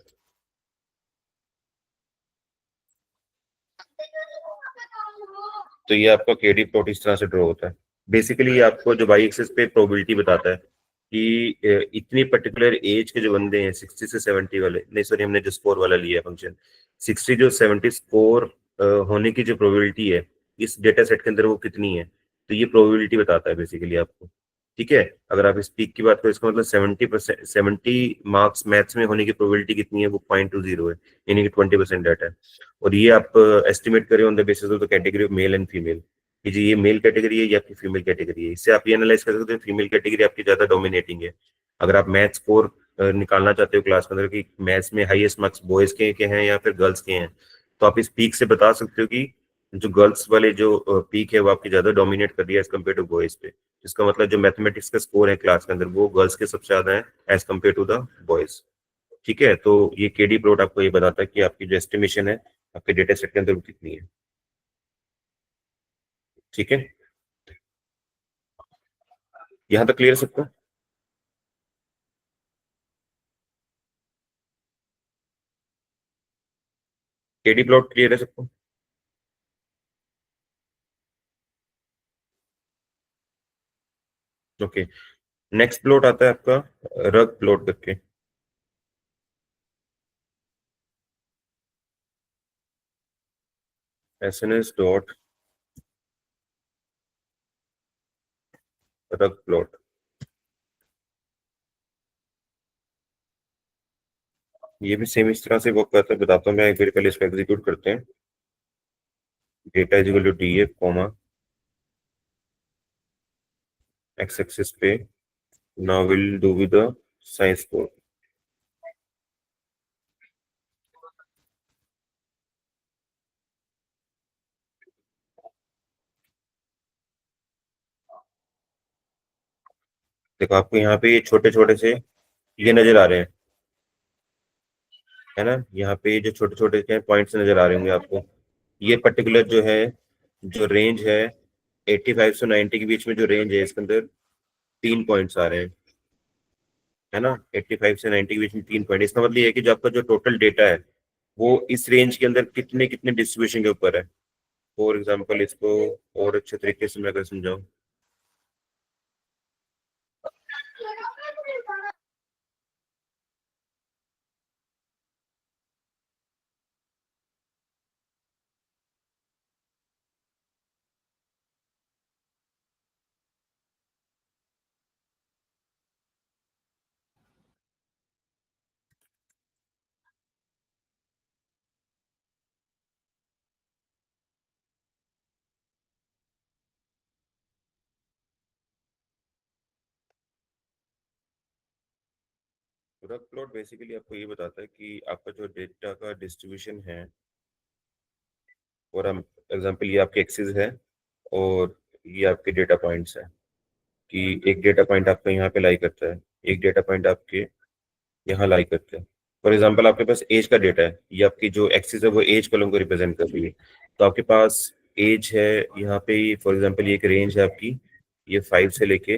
Speaker 1: तो ये आपका केडी प्लॉट इस तरह से ड्रॉ होता है। बेसिकली आपको जो वाई एक्सिस पे प्रोबेबिलिटी बताता है कि इतनी पर्टिकुलर एज के जो बंदे हैं 60 से 70 वाले, नहीं सॉरी हमने जो स्कोर वाला लिया है फंक्शन, 60 जो 70 स्कोर होने की जो प्रोबेबिलिटी है इस डेटा सेट के अंदर वो कितनी है, तो ये प्रोबेबिलिटी बताता है बेसिकली आपको। ठीक है, अगर आप इस पीक की बात करें इसका मतलब 70%, 70 मार्क्स मैथ्स में होने की प्रोबेबिलिटी कितनी है, वो 0.20 है, यानी कि 20% डाटा है। और ये आप एस्टिमेट करें on the basis of the category of male and female, कि जी ये मेल कैटेगरी है या आपकी फीमेल कैटेगरी है। इससे आप ये एनालाइज कर सकते हैं फीमेल कैटेगरी आपकी ज्यादा डोमिनेटिंग है। अगर आप मैथ स्कोर निकालना चाहते हो क्लास के अंदर कि मैथ्स में हाईएस्ट मार्क्स बॉयज के हैं या फिर गर्ल्स के हैं, तो आप इस पीक से बता सकते हो कि जो गर्ल्स वाले जो पीक है वो आपकी ज्यादा डोमिनेट कर रही है एज कम्पेयर टू बॉयज पे। इसका मतलब जो मैथमेटिक्स का स्कोर है क्लास के अंदर वो गर्ल्स के सबसे ज्यादा है as compare to the boys. ठीक है, तो ये केडी प्लॉट आपको ये बताता है कि आपकी जो एस्टिमेशन है आपके डेटा सेट के अंदर वो कितनी है। ठीक है, यहाँ तक क्लियर सबको? केडी प्लॉट क्लियर है सबको? ओके, नेक्स्ट प्लॉट आता है आपका रग प्लॉट करके। एसएनएस डॉट रग प्लॉट। ये भी सेम इस तरह से वर्क करता है, बताता हूँ मैं एक बार, पहले इसको एग्जीक्यूट करते हैं। Data is equal to D A comma x axis पे now will do with the size score. देखो आपको यहाँ पे ये छोटे छोटे से ये नजर आ रहे हैं, है ना, यहाँ पे ये जो छोटे छोटे पॉइंट्स नजर आ रहे होंगे आपको। ये पर्टिकुलर जो है जो रेंज है 85 से 90 के बीच में जो रेंज है इसके अंदर 3 पॉइंट्स आ रहे हैं, है ना, 85 से 90 के बीच में 3 पॉइंट। इसका मतलब ये है कि जो आपका जो टोटल डेटा है वो इस रेंज के अंदर कितने कितने डिस्ट्रीब्यूशन के ऊपर है। फॉर एग्जाम्पल इसको और अच्छे तरीके से मैं अगर समझाऊं, पूरा प्लॉट बेसिकली आपको ये बताता है कि आपका जो डेटा का डिस्ट्रीब्यूशन है, और हम एग्जाम्पल ये आपके एक्सिस है और ये आपके डेटा पॉइंट्स है, कि एक डेटा पॉइंट आपका यहाँ पे लाई करता है, एक डेटा पॉइंट आपके यहाँ लाई करता है। फॉर एग्जाम्पल आपके पास एज का डेटा है, ये आपकी जो एक्सिस है वो एज कॉलम को रिप्रेजेंट कर रही है। तो आपके पास एज है यहाँ पे, फॉर एग्जाम्पल ये एक रेंज है आपकी, ये 5 से लेके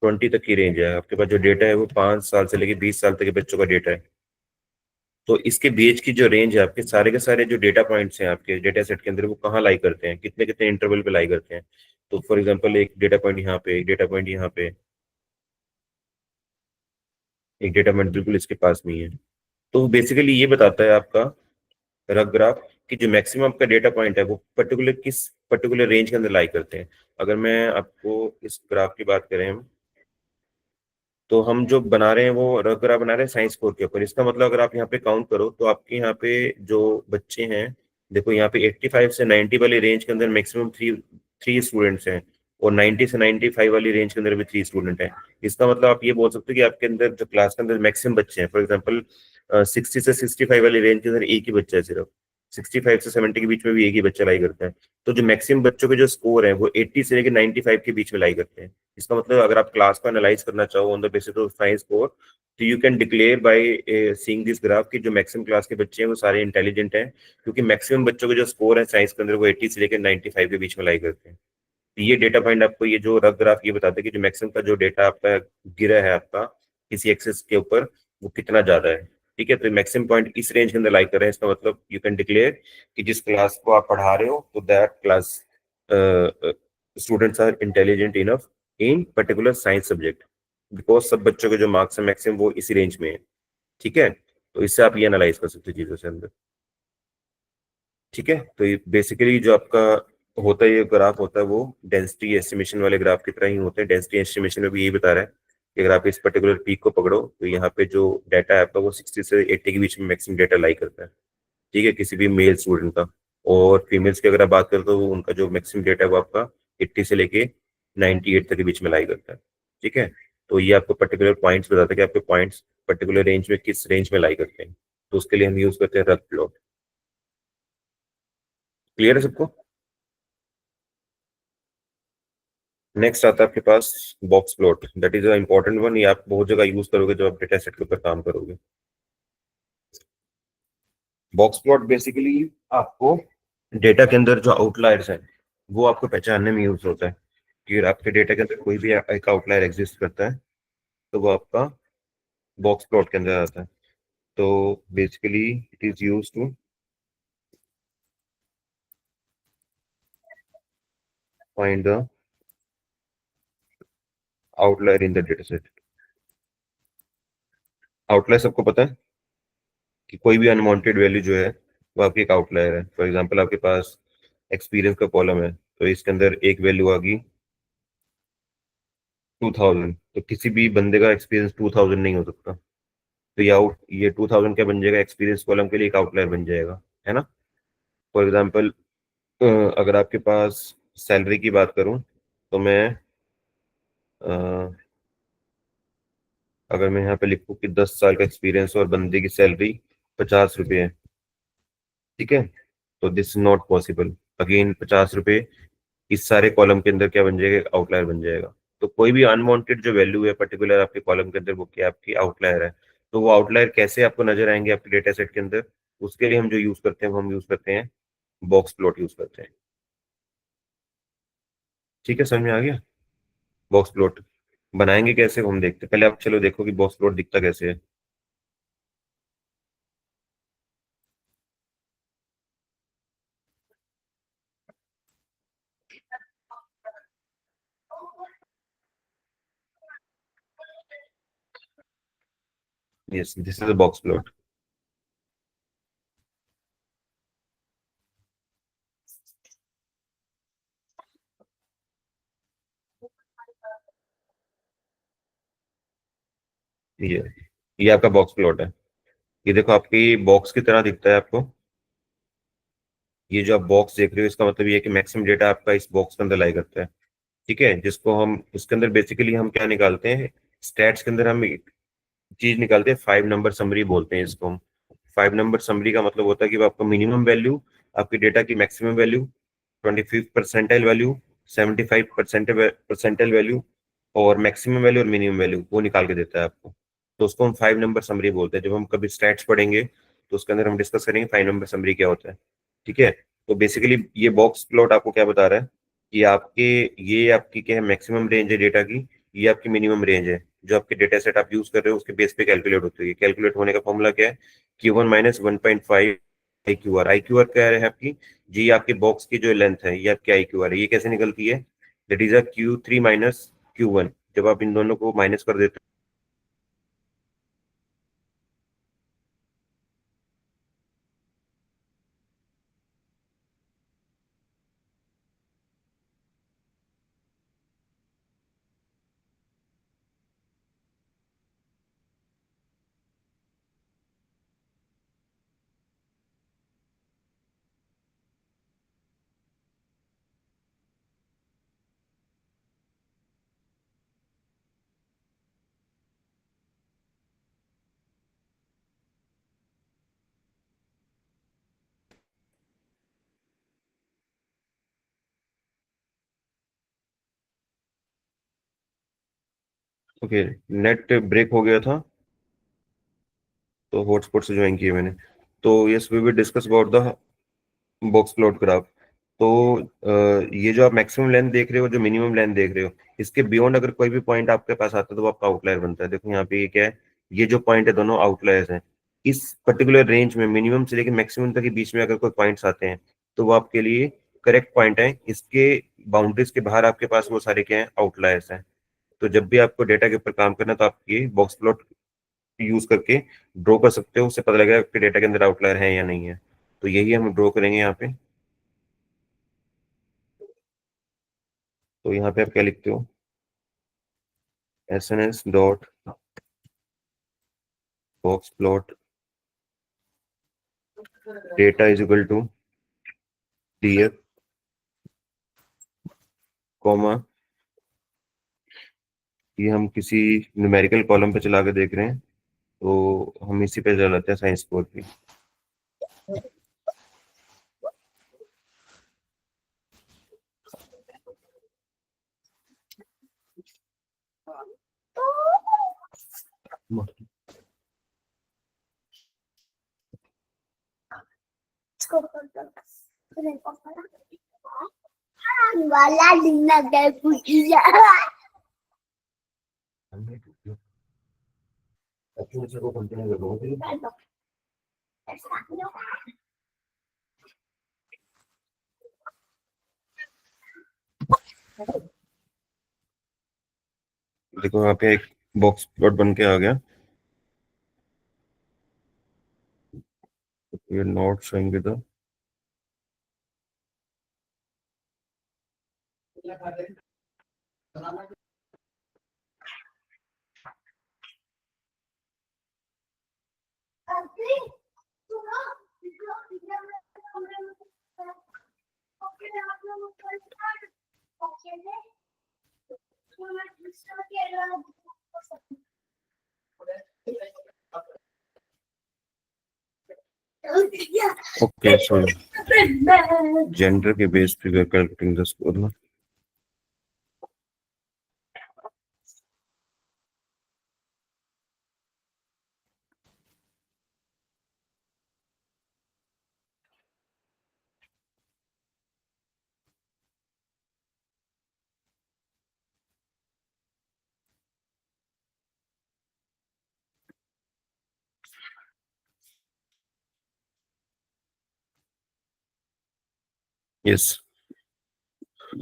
Speaker 1: 20 तक की रेंज है। आपके पास जो डेटा है वो 5 साल से लेके 20 साल तक के बच्चों का डेटा है। तो इसके बीच की जो रेंज है, आपके सारे के सारे जो डेटा पॉइंट्स हैं आपके डेटा सेट के अंदर, वो कहाँ लाई करते हैं, कितने कितने इंटरवल पे लाई करते हैं। तो फॉर एग्जाम्पल एक डेटा पॉइंट यहाँ पे, एक डेटा पॉइंट यहाँ पे, एक डेटा पॉइंट बिल्कुल इसके पास में ही है। तो बेसिकली ये बताता है आपका रफ ग्राफ कि जो मैक्सिमम आपका डेटा पॉइंट है वो पर्टिकुलर किस पर्टिकुलर रेंज के अंदर लाई करते हैं। अगर मैं आपको इस ग्राफ की बात करें हम, तो हम जो बना रहे हैं वो रफ ग्राफ बना रहे हैं साइंस स्कोर के ऊपर। इसका मतलब अगर आप यहाँ पे काउंट करो तो आपके यहाँ पे जो बच्चे हैं, देखो यहाँ पे 85 से 90 वाली रेंज के अंदर मैक्सिमम थ्री थ्री स्टूडेंट्स हैं, और 90 से 95 वाली रेंज के अंदर भी 3 स्टूडेंट हैं। इसका मतलब आप ये बोल सकते हो कि आपके अंदर जो क्लास के अंदर मैक्सिमम बच्चे हैं, फॉर एग्जाम्पल 60 से 65 वाली रेंज के अंदर एक ही बच्चा है सिर्फ, 65 से 70 के बीच में भी एक ही बच्चा लाई करता है। तो जो मैक्सिमम बच्चों के जो स्कोर है वो 80 से लेकर 95 के बीच में लाई करते हैं। इसका मतलब अगर आप क्लास को एनालाइज करना चाहो on the basis of science score, तो you can declare by seeing this graph कि जो मैक्सिमम क्लास के बच्चे हैं वो सारे इंटेलिजेंट हैं, क्योंकि मैक्सिमम बच्चों के जो स्कोर है साइंस के अंदर वो 80 से लेकर 95 के बीच में लाई करते हैं। तो ये डेटा पॉइंट आपको, ये जो रफ ग्राफ ये बताते हैं कि जो मैक्सिमम का जो डेटा आपका गिरा है आपका किसी एक्सेस के ऊपर, वो कितना ज्यादा है। ठीक है, तो मैक्सिमम पॉइंट इस रेंज के अंदर लाई कर रहे हैं। इसका मतलब यू कैन डिक्लेयर कि जिस क्लास को आप पढ़ा रहे हो तो that class students are intelligent enough in particular science subject, because सब बच्चों के जो मार्क्स है मैक्सिमम वो इसी रेंज में है। ठीक है, तो इससे आप ये एनालाइज कर सकते हो चीजों से अंदर। ठीक है, तो ये बेसिकली जो आपका होता है, ये ग्राफ होता है वो डेंसिटी एस्टिमेशन वाले ग्राफ की तरह ही होते हैं। डेंसिटी एस्टिमेशन में भी यही बता रहा है कि अगर आप इस पर्टिकुलर पीक को पकड़ो तो यहाँ पे जो डाटा है आपका वो 60 से 80 के बीच में मैक्सिमम डाटा लाई करता है। ठीक है, किसी भी मेल स्टूडेंट का। और फीमेल्स की अगर आप बात करें तो उनका जो मैक्सिमम डेटा है वो आपका 80 से लेके 98 तक के बीच में लाई करता है। ठीक है, तो ये आपको पर्टिकुलर पॉइंट्स बताता है कि आपके पॉइंट्स पर्टिकुलर रेंज में किस रेंज में लाई करते हैं। तो उसके लिए हम यूज करते हैं रफ प्लॉट। क्लियर है सबको? नेक्स्ट आता है आपके पास box plot, that is a important one. ये आप बहुत जगह यूज करोगे जब आप डेटा सेट के ऊपर काम करोगे। बॉक्स प्लॉट बेसिकली आपको डेटा के अंदर जो आउटलायर्स हैं वो आपको पहचानने में यूज होता है कि अगर आपके डेटा के अंदर कोई भी एक आउटलायर एग्जिस्ट करता है तो वो आपका बॉक्स प्लॉट के अंदर आता है। तो basically it is use to find the outlier in the data set. Outlier सबको पता है कि कोई भी अनवांटेड वैल्यू जो है वो आपकी एक आउटलायर है। फॉर एग्जांपल आपके पास एक्सपीरियंस का कॉलम है, तो इसके अंदर एक वैल्यू आ गई 2000, तो किसी भी बंदे का एक्सपीरियंस 2000 नहीं हो सकता। तो ये 2000 क्या बन जाएगा, एक्सपीरियंस कॉलम के लिए एक आउटलायर बन जाएगा, है ना। फॉर एग्जांपल अगर आपके पास सैलरी की बात करूं तो मैं अ, अगर मैं यहाँ पे लिखूं कि 10 साल का एक्सपीरियंस और बंदे की सैलरी 50 रुपये है, ठीक है, तो this is not possible. Again 50 रुपये इस सारे कॉलम के अंदर क्या बन जाएगा, आउटलायर बन जाएगा। तो कोई भी अनवांटेड जो वैल्यू है पर्टिकुलर आपके कॉलम के अंदर वो क्या आपकी आउटलायर है। तो वो आउटलायर कैसे आपको नजर आएंगे आपके डेटा सेट के अंदर, उसके लिए हम जो यूज करते हैं वो हम यूज करते हैं बॉक्स प्लॉट यूज करते हैं। ठीक है, समझ में आ गया? बॉक्स प्लॉट बनाएंगे कैसे वो हम देखते हैं। पहले आप चलो देखो कि बॉक्स प्लॉट दिखता कैसे है। Yes, this is a box plot. ये ये आपका बॉक्स प्लॉट है। ये देखो आपकी बॉक्स की तरह दिखता है आपको। ये जो आप बॉक्स देख रहे हो इसका मतलब ये है कि मैक्सिमम डेटा आपका इस बॉक्स के अंदर लाई करता है। ठीक है, जिसको हम इसके अंदर बेसिकली हम क्या निकालते हैं, स्टैट्स के अंदर हम एक चीज निकालते हैं, 5 नंबर समरी बोलते हैं इसको हम। 5 नंबर समरी का मतलब होता है कि वो आपका मिनिमम वैल्यू, आपकी डेटा की maximum value, 25 percentile value, 75 percentile value, और मैक्सिमम वैल्यू और मिनिमम वैल्यू वो निकाल के देता है आपको। तो उसको हम 5 नंबर समरी बोलते हैं। जब हम कभी स्टैट्स पढ़ेंगे तो उसके अंदर हम डिस्कस करेंगे 5 नंबर समरी क्या होता है। ठीक है, तो बेसिकली ये बॉक्स प्लॉट आपको क्या बता रहा है कि आपके ये आपकी क्या है, मैक्सिमम रेंज है डेटा की, ये आपकी मिनिमम रेंज है। जो आपके डेटा सेट आप यूज कर रहे हो उसके बेस पे कैलकुलेट होती है। कैलकुलेट होने का फॉर्मूला क्या है, Q1 माइनस 1.5 IQR। IQR क्या है आपकी, जी आपके बॉक्स की जो लेंथ है ये आपकी IQR है। ये कैसे निकलती है, that is a Q3 minus Q1। जब आप इन दोनों को माइनस कर देते ओके, नेट ब्रेक हो गया था तो हॉटस्पॉट से ज्वाइन किया मैंने। तो yes, we will discuss about the box plot graph. तो ये जो आप मैक्सिमम लेंथ देख रहे हो, जो मिनिमम लेंथ देख रहे हो, इसके बियॉन्ड अगर कोई भी पॉइंट आपके पास आता है तो वो आपका आउटलायर बनता है। देखो यहाँ पे ये क्या है, ये जो पॉइंट है दोनों आउटलायर्स हैं। इस पर्टिकुलर रेंज में मिनिमम से लेकर मैक्सिमम तक के बीच में अगर कोई पॉइंट्स आते हैं तो वो आपके लिए करेक्ट पॉइंट है। इसके बाउंड्रीज के बाहर आपके पास वो सारे क्या है, आउटलायर्स हैं। तो जब भी आपको डेटा के ऊपर काम करना है तो आप ये बॉक्स प्लॉट यूज करके ड्रॉ कर सकते हो। उससे पता लगेगा आपके डेटा के अंदर आउटलायर है या नहीं है। तो यही हम ड्रॉ करेंगे यहाँ पे। तो यहाँ पे आप क्या लिखते हो, SNS dot box plot data is equal to DF comma, ये हम किसी न्यूमेरिकल कॉलम पे चला के देख रहे हैं तो हम इसी पे चलाते हैं साइंस स्कोर की।
Speaker 3: वाला दिन गए पूछिया
Speaker 1: देखो यहाँ पे एक बॉक्स प्लॉट बन के आ गया। We are not showing with the okay. So gender के बेस पे we are calculating the score ना। Yes.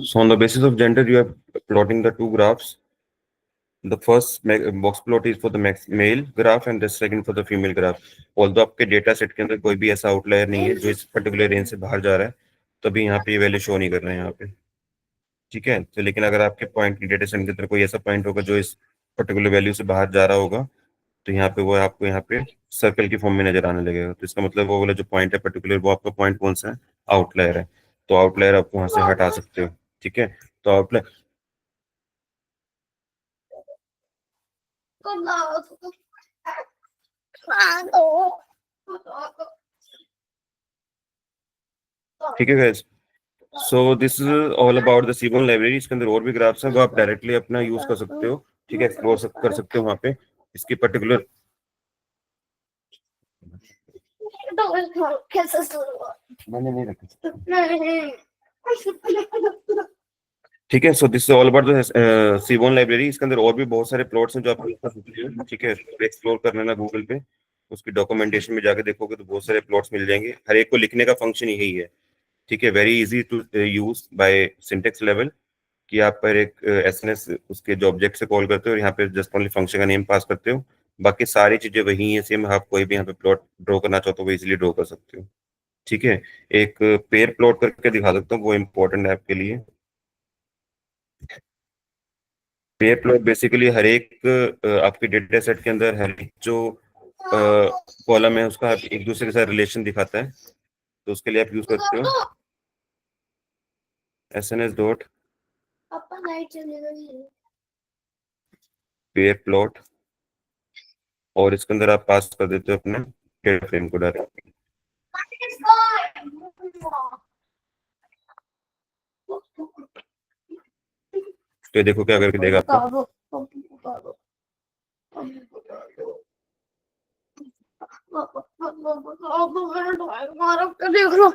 Speaker 1: So on the basis of gender, you are plotting the two graphs. The first box plot is for the male graph and the second for the female graph. Although आपके data set के अंदर कोई भी ऐसा outlier नहीं है जो इस पर्टिकुलर रेंज से बाहर जा रहा है, तभी यहाँ पे ये वैल्यू शो नहीं कर रहे हैं यहाँ पे। ठीक है, तो लेकिन अगर आपके पॉइंट डेटा सेट के अंदर कोई ऐसा पॉइंट होगा जो इस पर्टिकुलर वैल्यू से बाहर जा रहा होगा तो यहाँ पे वो आपको यहाँ पे सर्कल की फॉर्म में नजर आने लगेगा। तो इसका मतलब वो वाला जो पॉइंट है पर्टिकुलर, वो आपका पॉइंट कौन सा है, आउटलायर है। तो आउटलायर आप वहां से हटा सकते हो। ठीक है, तो आउटलायर ठीक है guys. So this is all about the C1 library. इसके अंदर और भी ग्राफ्स हैं वो आप डायरेक्टली अपना यूज कर सकते हो। ठीक है, एक्सप्लोर कर सकते हो वहाँ पे। इसकी पर्टिकुलर
Speaker 3: कैसे शुरू
Speaker 1: मैंने नहीं रखा।
Speaker 3: नहीं
Speaker 1: ठीक है, so this is all about the Seaborn library. इसके अंदर और भी बहुत सारे प्लॉट्स हैं जो आप कर सकते हो। ठीक है, एक्सप्लोर कर लेना गूगल पे, उसकी डॉक्यूमेंटेशन में जाके देखोगे तो बहुत सारे प्लॉट्स मिल जाएंगे। हर एक को लिखने का फंक्शन यही है। ठीक है, very easy to use by syntax level, कि आप पर एक एसएनएस उसके जो ऑब्जेक्ट से कॉल करते हो और यहाँ पे जस्ट ओनली फंक्शन का नेम पास करते हो। बाकी सारी चीजें वही है सेम। आप कोई भी यहाँ पे प्लॉट ड्रॉ करना चाहो तो वो इजिली ड्रॉ कर सकते हो। ठीक है, एक पेयर प्लॉट करके दिखा सकता हूँ, वो इम्पोर्टेंट है आपके लिए। पेयर प्लॉट बेसिकली हर एक आपके डेटा सेट के अंदर हर एक जो कॉलम है उसका एक दूसरे के साथ रिलेशन दिखाता है। तो उसके लिए आप यूज करते हो एसएनएस डॉट
Speaker 3: पापा लाइट चली गई
Speaker 1: पेयर प्लॉट, और इसके अंदर आप पास कर देते हो अपने डेटा फ्रेम को डायरेक्ट। तो ये देखो क्या करके देगा आपको।
Speaker 3: देख लो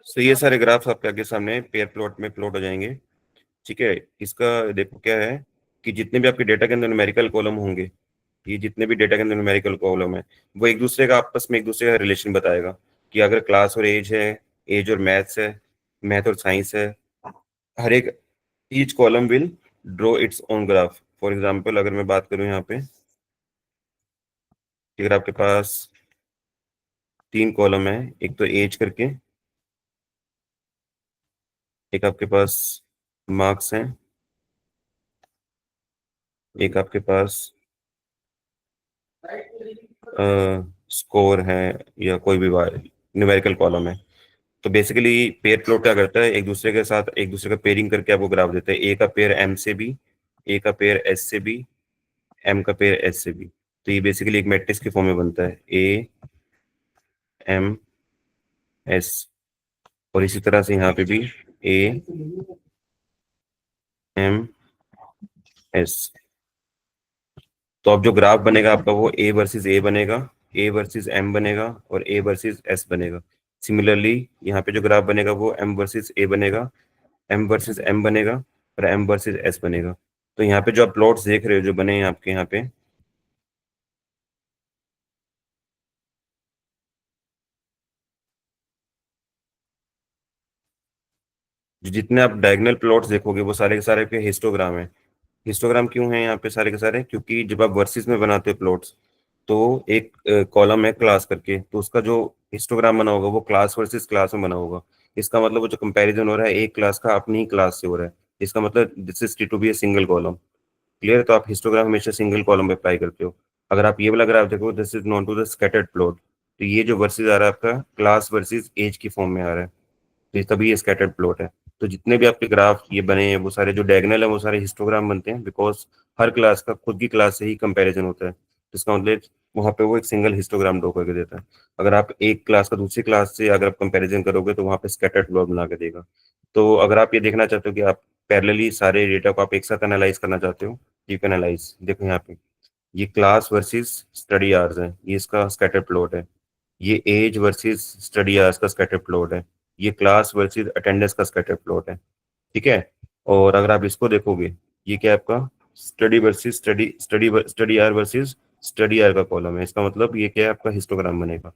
Speaker 1: तो ये सारे ग्राफ्स आपके आगे सामने पेयर प्लॉट में प्लॉट हो जाएंगे। ठीक है, इसका देखो क्या है कि जितने भी आपके डेटा के अंदर न्यूमेरिकल कॉलम होंगे, ये जितने भी डेटा के अंदर न्यूमेरिकल कॉलम है, वो एक दूसरे का आपस में एक दूसरे का रिलेशन बताएगा। कि अगर क्लास और एज है, एज और मैथ्स है, मैथ और साइंस है, हर एक each column will draw its own graph. For example अगर मैं बात करूं यहाँ पे, अगर आपके पास 3 कॉलम है, एक तो एज करके, एक आपके पास मार्क्स है, एक आपके पास स्कोर है, या कोई भी न्यूमेरिकल कॉलम है। तो बेसिकली पेयर प्लॉट क्या करता है, एक दूसरे के साथ एक दूसरे का पेयरिंग करके आपको ग्राफ देता है। ए का पेयर एम से भी, ए का पेयर एस से भी, एम का पेयर एस से भी। तो ये बेसिकली एक मैट्रिक्स के फॉर्म में बनता है, ए एम एस। और इसी तरह से यहाँ पे भी ए एम एस। तो अब जो ग्राफ बनेगा आपका वो ए वर्सेस ए बनेगा, ए वर्सेस एम बनेगा, और ए वर्सेस एस बनेगा। सिमिलरली यहाँ पे जो ग्राफ बनेगा वो एम वर्सेस ए बनेगा, एम वर्सेस एम बनेगा, और एम वर्सेस एस बनेगा। तो यहाँ पे जो आप प्लॉट्स देख रहे हो जो बने हैं आपके यहाँ पे, जो जितने आप डायगोनल प्लॉट्स देखोगे वो सारे के सारे के हिस्टोग्राम है। हिस्टोग्राम क्यों है यहाँ पे सारे के सारे, क्योंकि जब आप वर्सेस में बनाते हो प्लॉट्स, तो एक कॉलम है क्लास करके, तो उसका जो हिस्टोग्राम बना होगा वो क्लास वर्सेस क्लास में बना होगा। इसका मतलब वो जो कंपैरिजन हो रहा है एक क्लास का अपनी ही क्लास से हो रहा है। इसका मतलब this is to be a single column. Clear. तो आप हिस्टोग्राम हमेशा सिंगल कॉलम पे अप्लाई करते हो। अगर आप ये वाला ग्राफ देखो, this is known to the scattered plot, तो ये जो वर्सेस आ रहा है आपका क्लास वर्सेस एज की फॉर्म में आ रहा है, तो ये तभी ये स्कैटर्ड प्लॉट है। तो जितने भी आपके ग्राफ ये बने हैं वो सारे जो डायगोनल है वो सारे हिस्टोग्राम बनते हैं, बिकॉज हर क्लास का खुद की क्लास से ही कंपैरिजन होता है। तो इसका मतलब वहाँ पे वो एक सिंगल हिस्टोग्राम ड्रॉ करके देता है। अगर आप एक क्लास का दूसरी क्लास से अगर आप कंपैरिजन करोगे तो वहाँ पे स्कैटर्ड प्लॉट बना के देगा। तो अगर आप ये देखना चाहते हो कि आप पैरेलली सारे डेटा को आप एक साथ एनालाइज करना चाहते हो, यू कैन एनालाइज। देखो यहाँ पे ये क्लास वर्सेस स्टडी आवर्स है, ये इसका स्कैटर प्लॉट है। ये एज वर्सेस स्टडी आवर्स का स्कैटर प्लॉट है। ये क्लास वर्सेस अटेंडेंस का स्कैटर प्लॉट है। ठीक है। और अगर आप इसको देखोगे, ये क्या है आपका study versus study study study hour versus study hour का कॉलम है। इसका मतलब ये क्या है आपका हिस्टोग्राम बनेगा।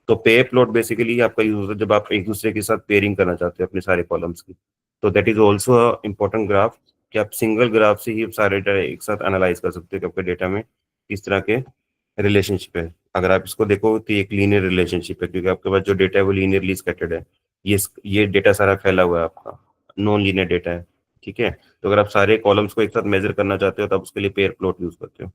Speaker 1: तो पेयर प्लॉट बेसिकली आपका यूज होता है जब आप एक दूसरे के साथ पेयरिंग करना चाहते हो अपने सारे कॉलम्स की। तो that is also important graph, कि आप सिंगल ग्राफ से ही सारे डेटा एक साथ एनालाइज कर सकते हो कि आपके डेटा में किस तरह के रिलेशनशिप है। अगर आप इसको देखो तो ये एक लीनियर रिलेशनशिप है, क्योंकि आपके पास जो डेटा है वो लीनियरली स्कैटर्ड है। ये डेटा सारा फैला हुआ है आपका, नॉन लीनियर डेटा है। ठीक है, तो अगर आप सारे कॉलम्स को एक साथ मेजर करना चाहते हो तब उसके लिए पेयर प्लॉट यूज करते हो।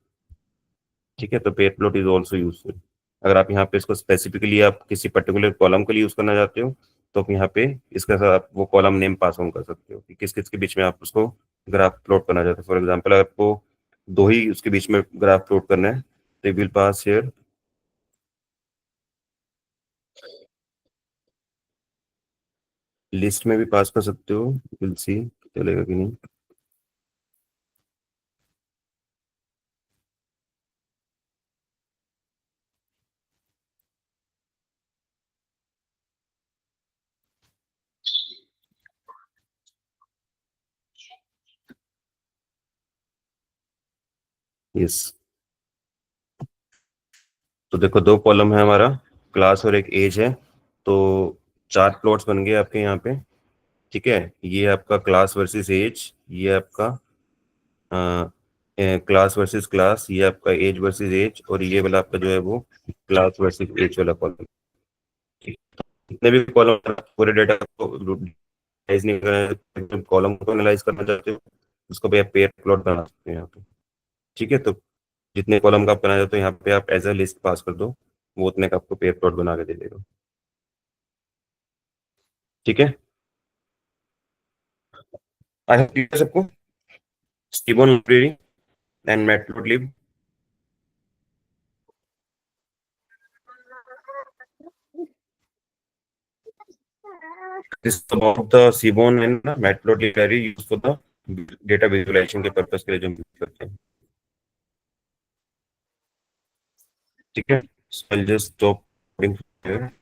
Speaker 1: ठीक है, तो pair plot is also useful. अगर आप यहाँ पे इसको स्पेसिफिकली आप किसी पर्टिकुलर कॉलम के लिए यूज करना चाहते हो तो आप यहाँ पे इसके साथ आप वो कॉलम नेम पास ऑन कर सकते हो कि किस किस के बीच में आप उसको ग्राफ प्लॉट करना चाहते हो। फॉर एग्जाम्पल अगर आपको दो ही उसके बीच में ग्राफ प्लॉट करना है तो विल पास हियर, लिस्ट में भी पास कर सकते हो, विल सी चलेगा कि नहीं। यस, तो देखो दो कॉलम है हमारा, क्लास और एक एज है, तो चार प्लॉट्स बन गए आपके यहाँ पे। ठीक है, ये आपका क्लास वर्सेस एज, ये आपका क्लास वर्सेस क्लास, ये आपका एज वर्सेस एज, और ये वाला आपका जो है वो क्लास वर्सेस एज वाला कॉलम। जितने भी कॉलम पूरे डेटा को एनालाइज नहीं करना, कॉलम को एनालाइज करना चाहते हो उसको भी आप पेयर प्लॉट बना सकते हैं यहाँ पे। ठीक है, तो जितने कॉलम का आप बनाना चाहते हो यहाँ पे आप एज अ लिस्ट पास कर दो, वो उतने का आपको पेयर प्लॉट बना के दे देगा। ठीक है, आई होप क्लियर सबको। Seaborn library and Matplotlib, this is about the Seaborn and Matplotlib library used for the data visualization के पर्पस के लिए जो हम यूज करते हैं। ठीक है, so I'll just stop recording here.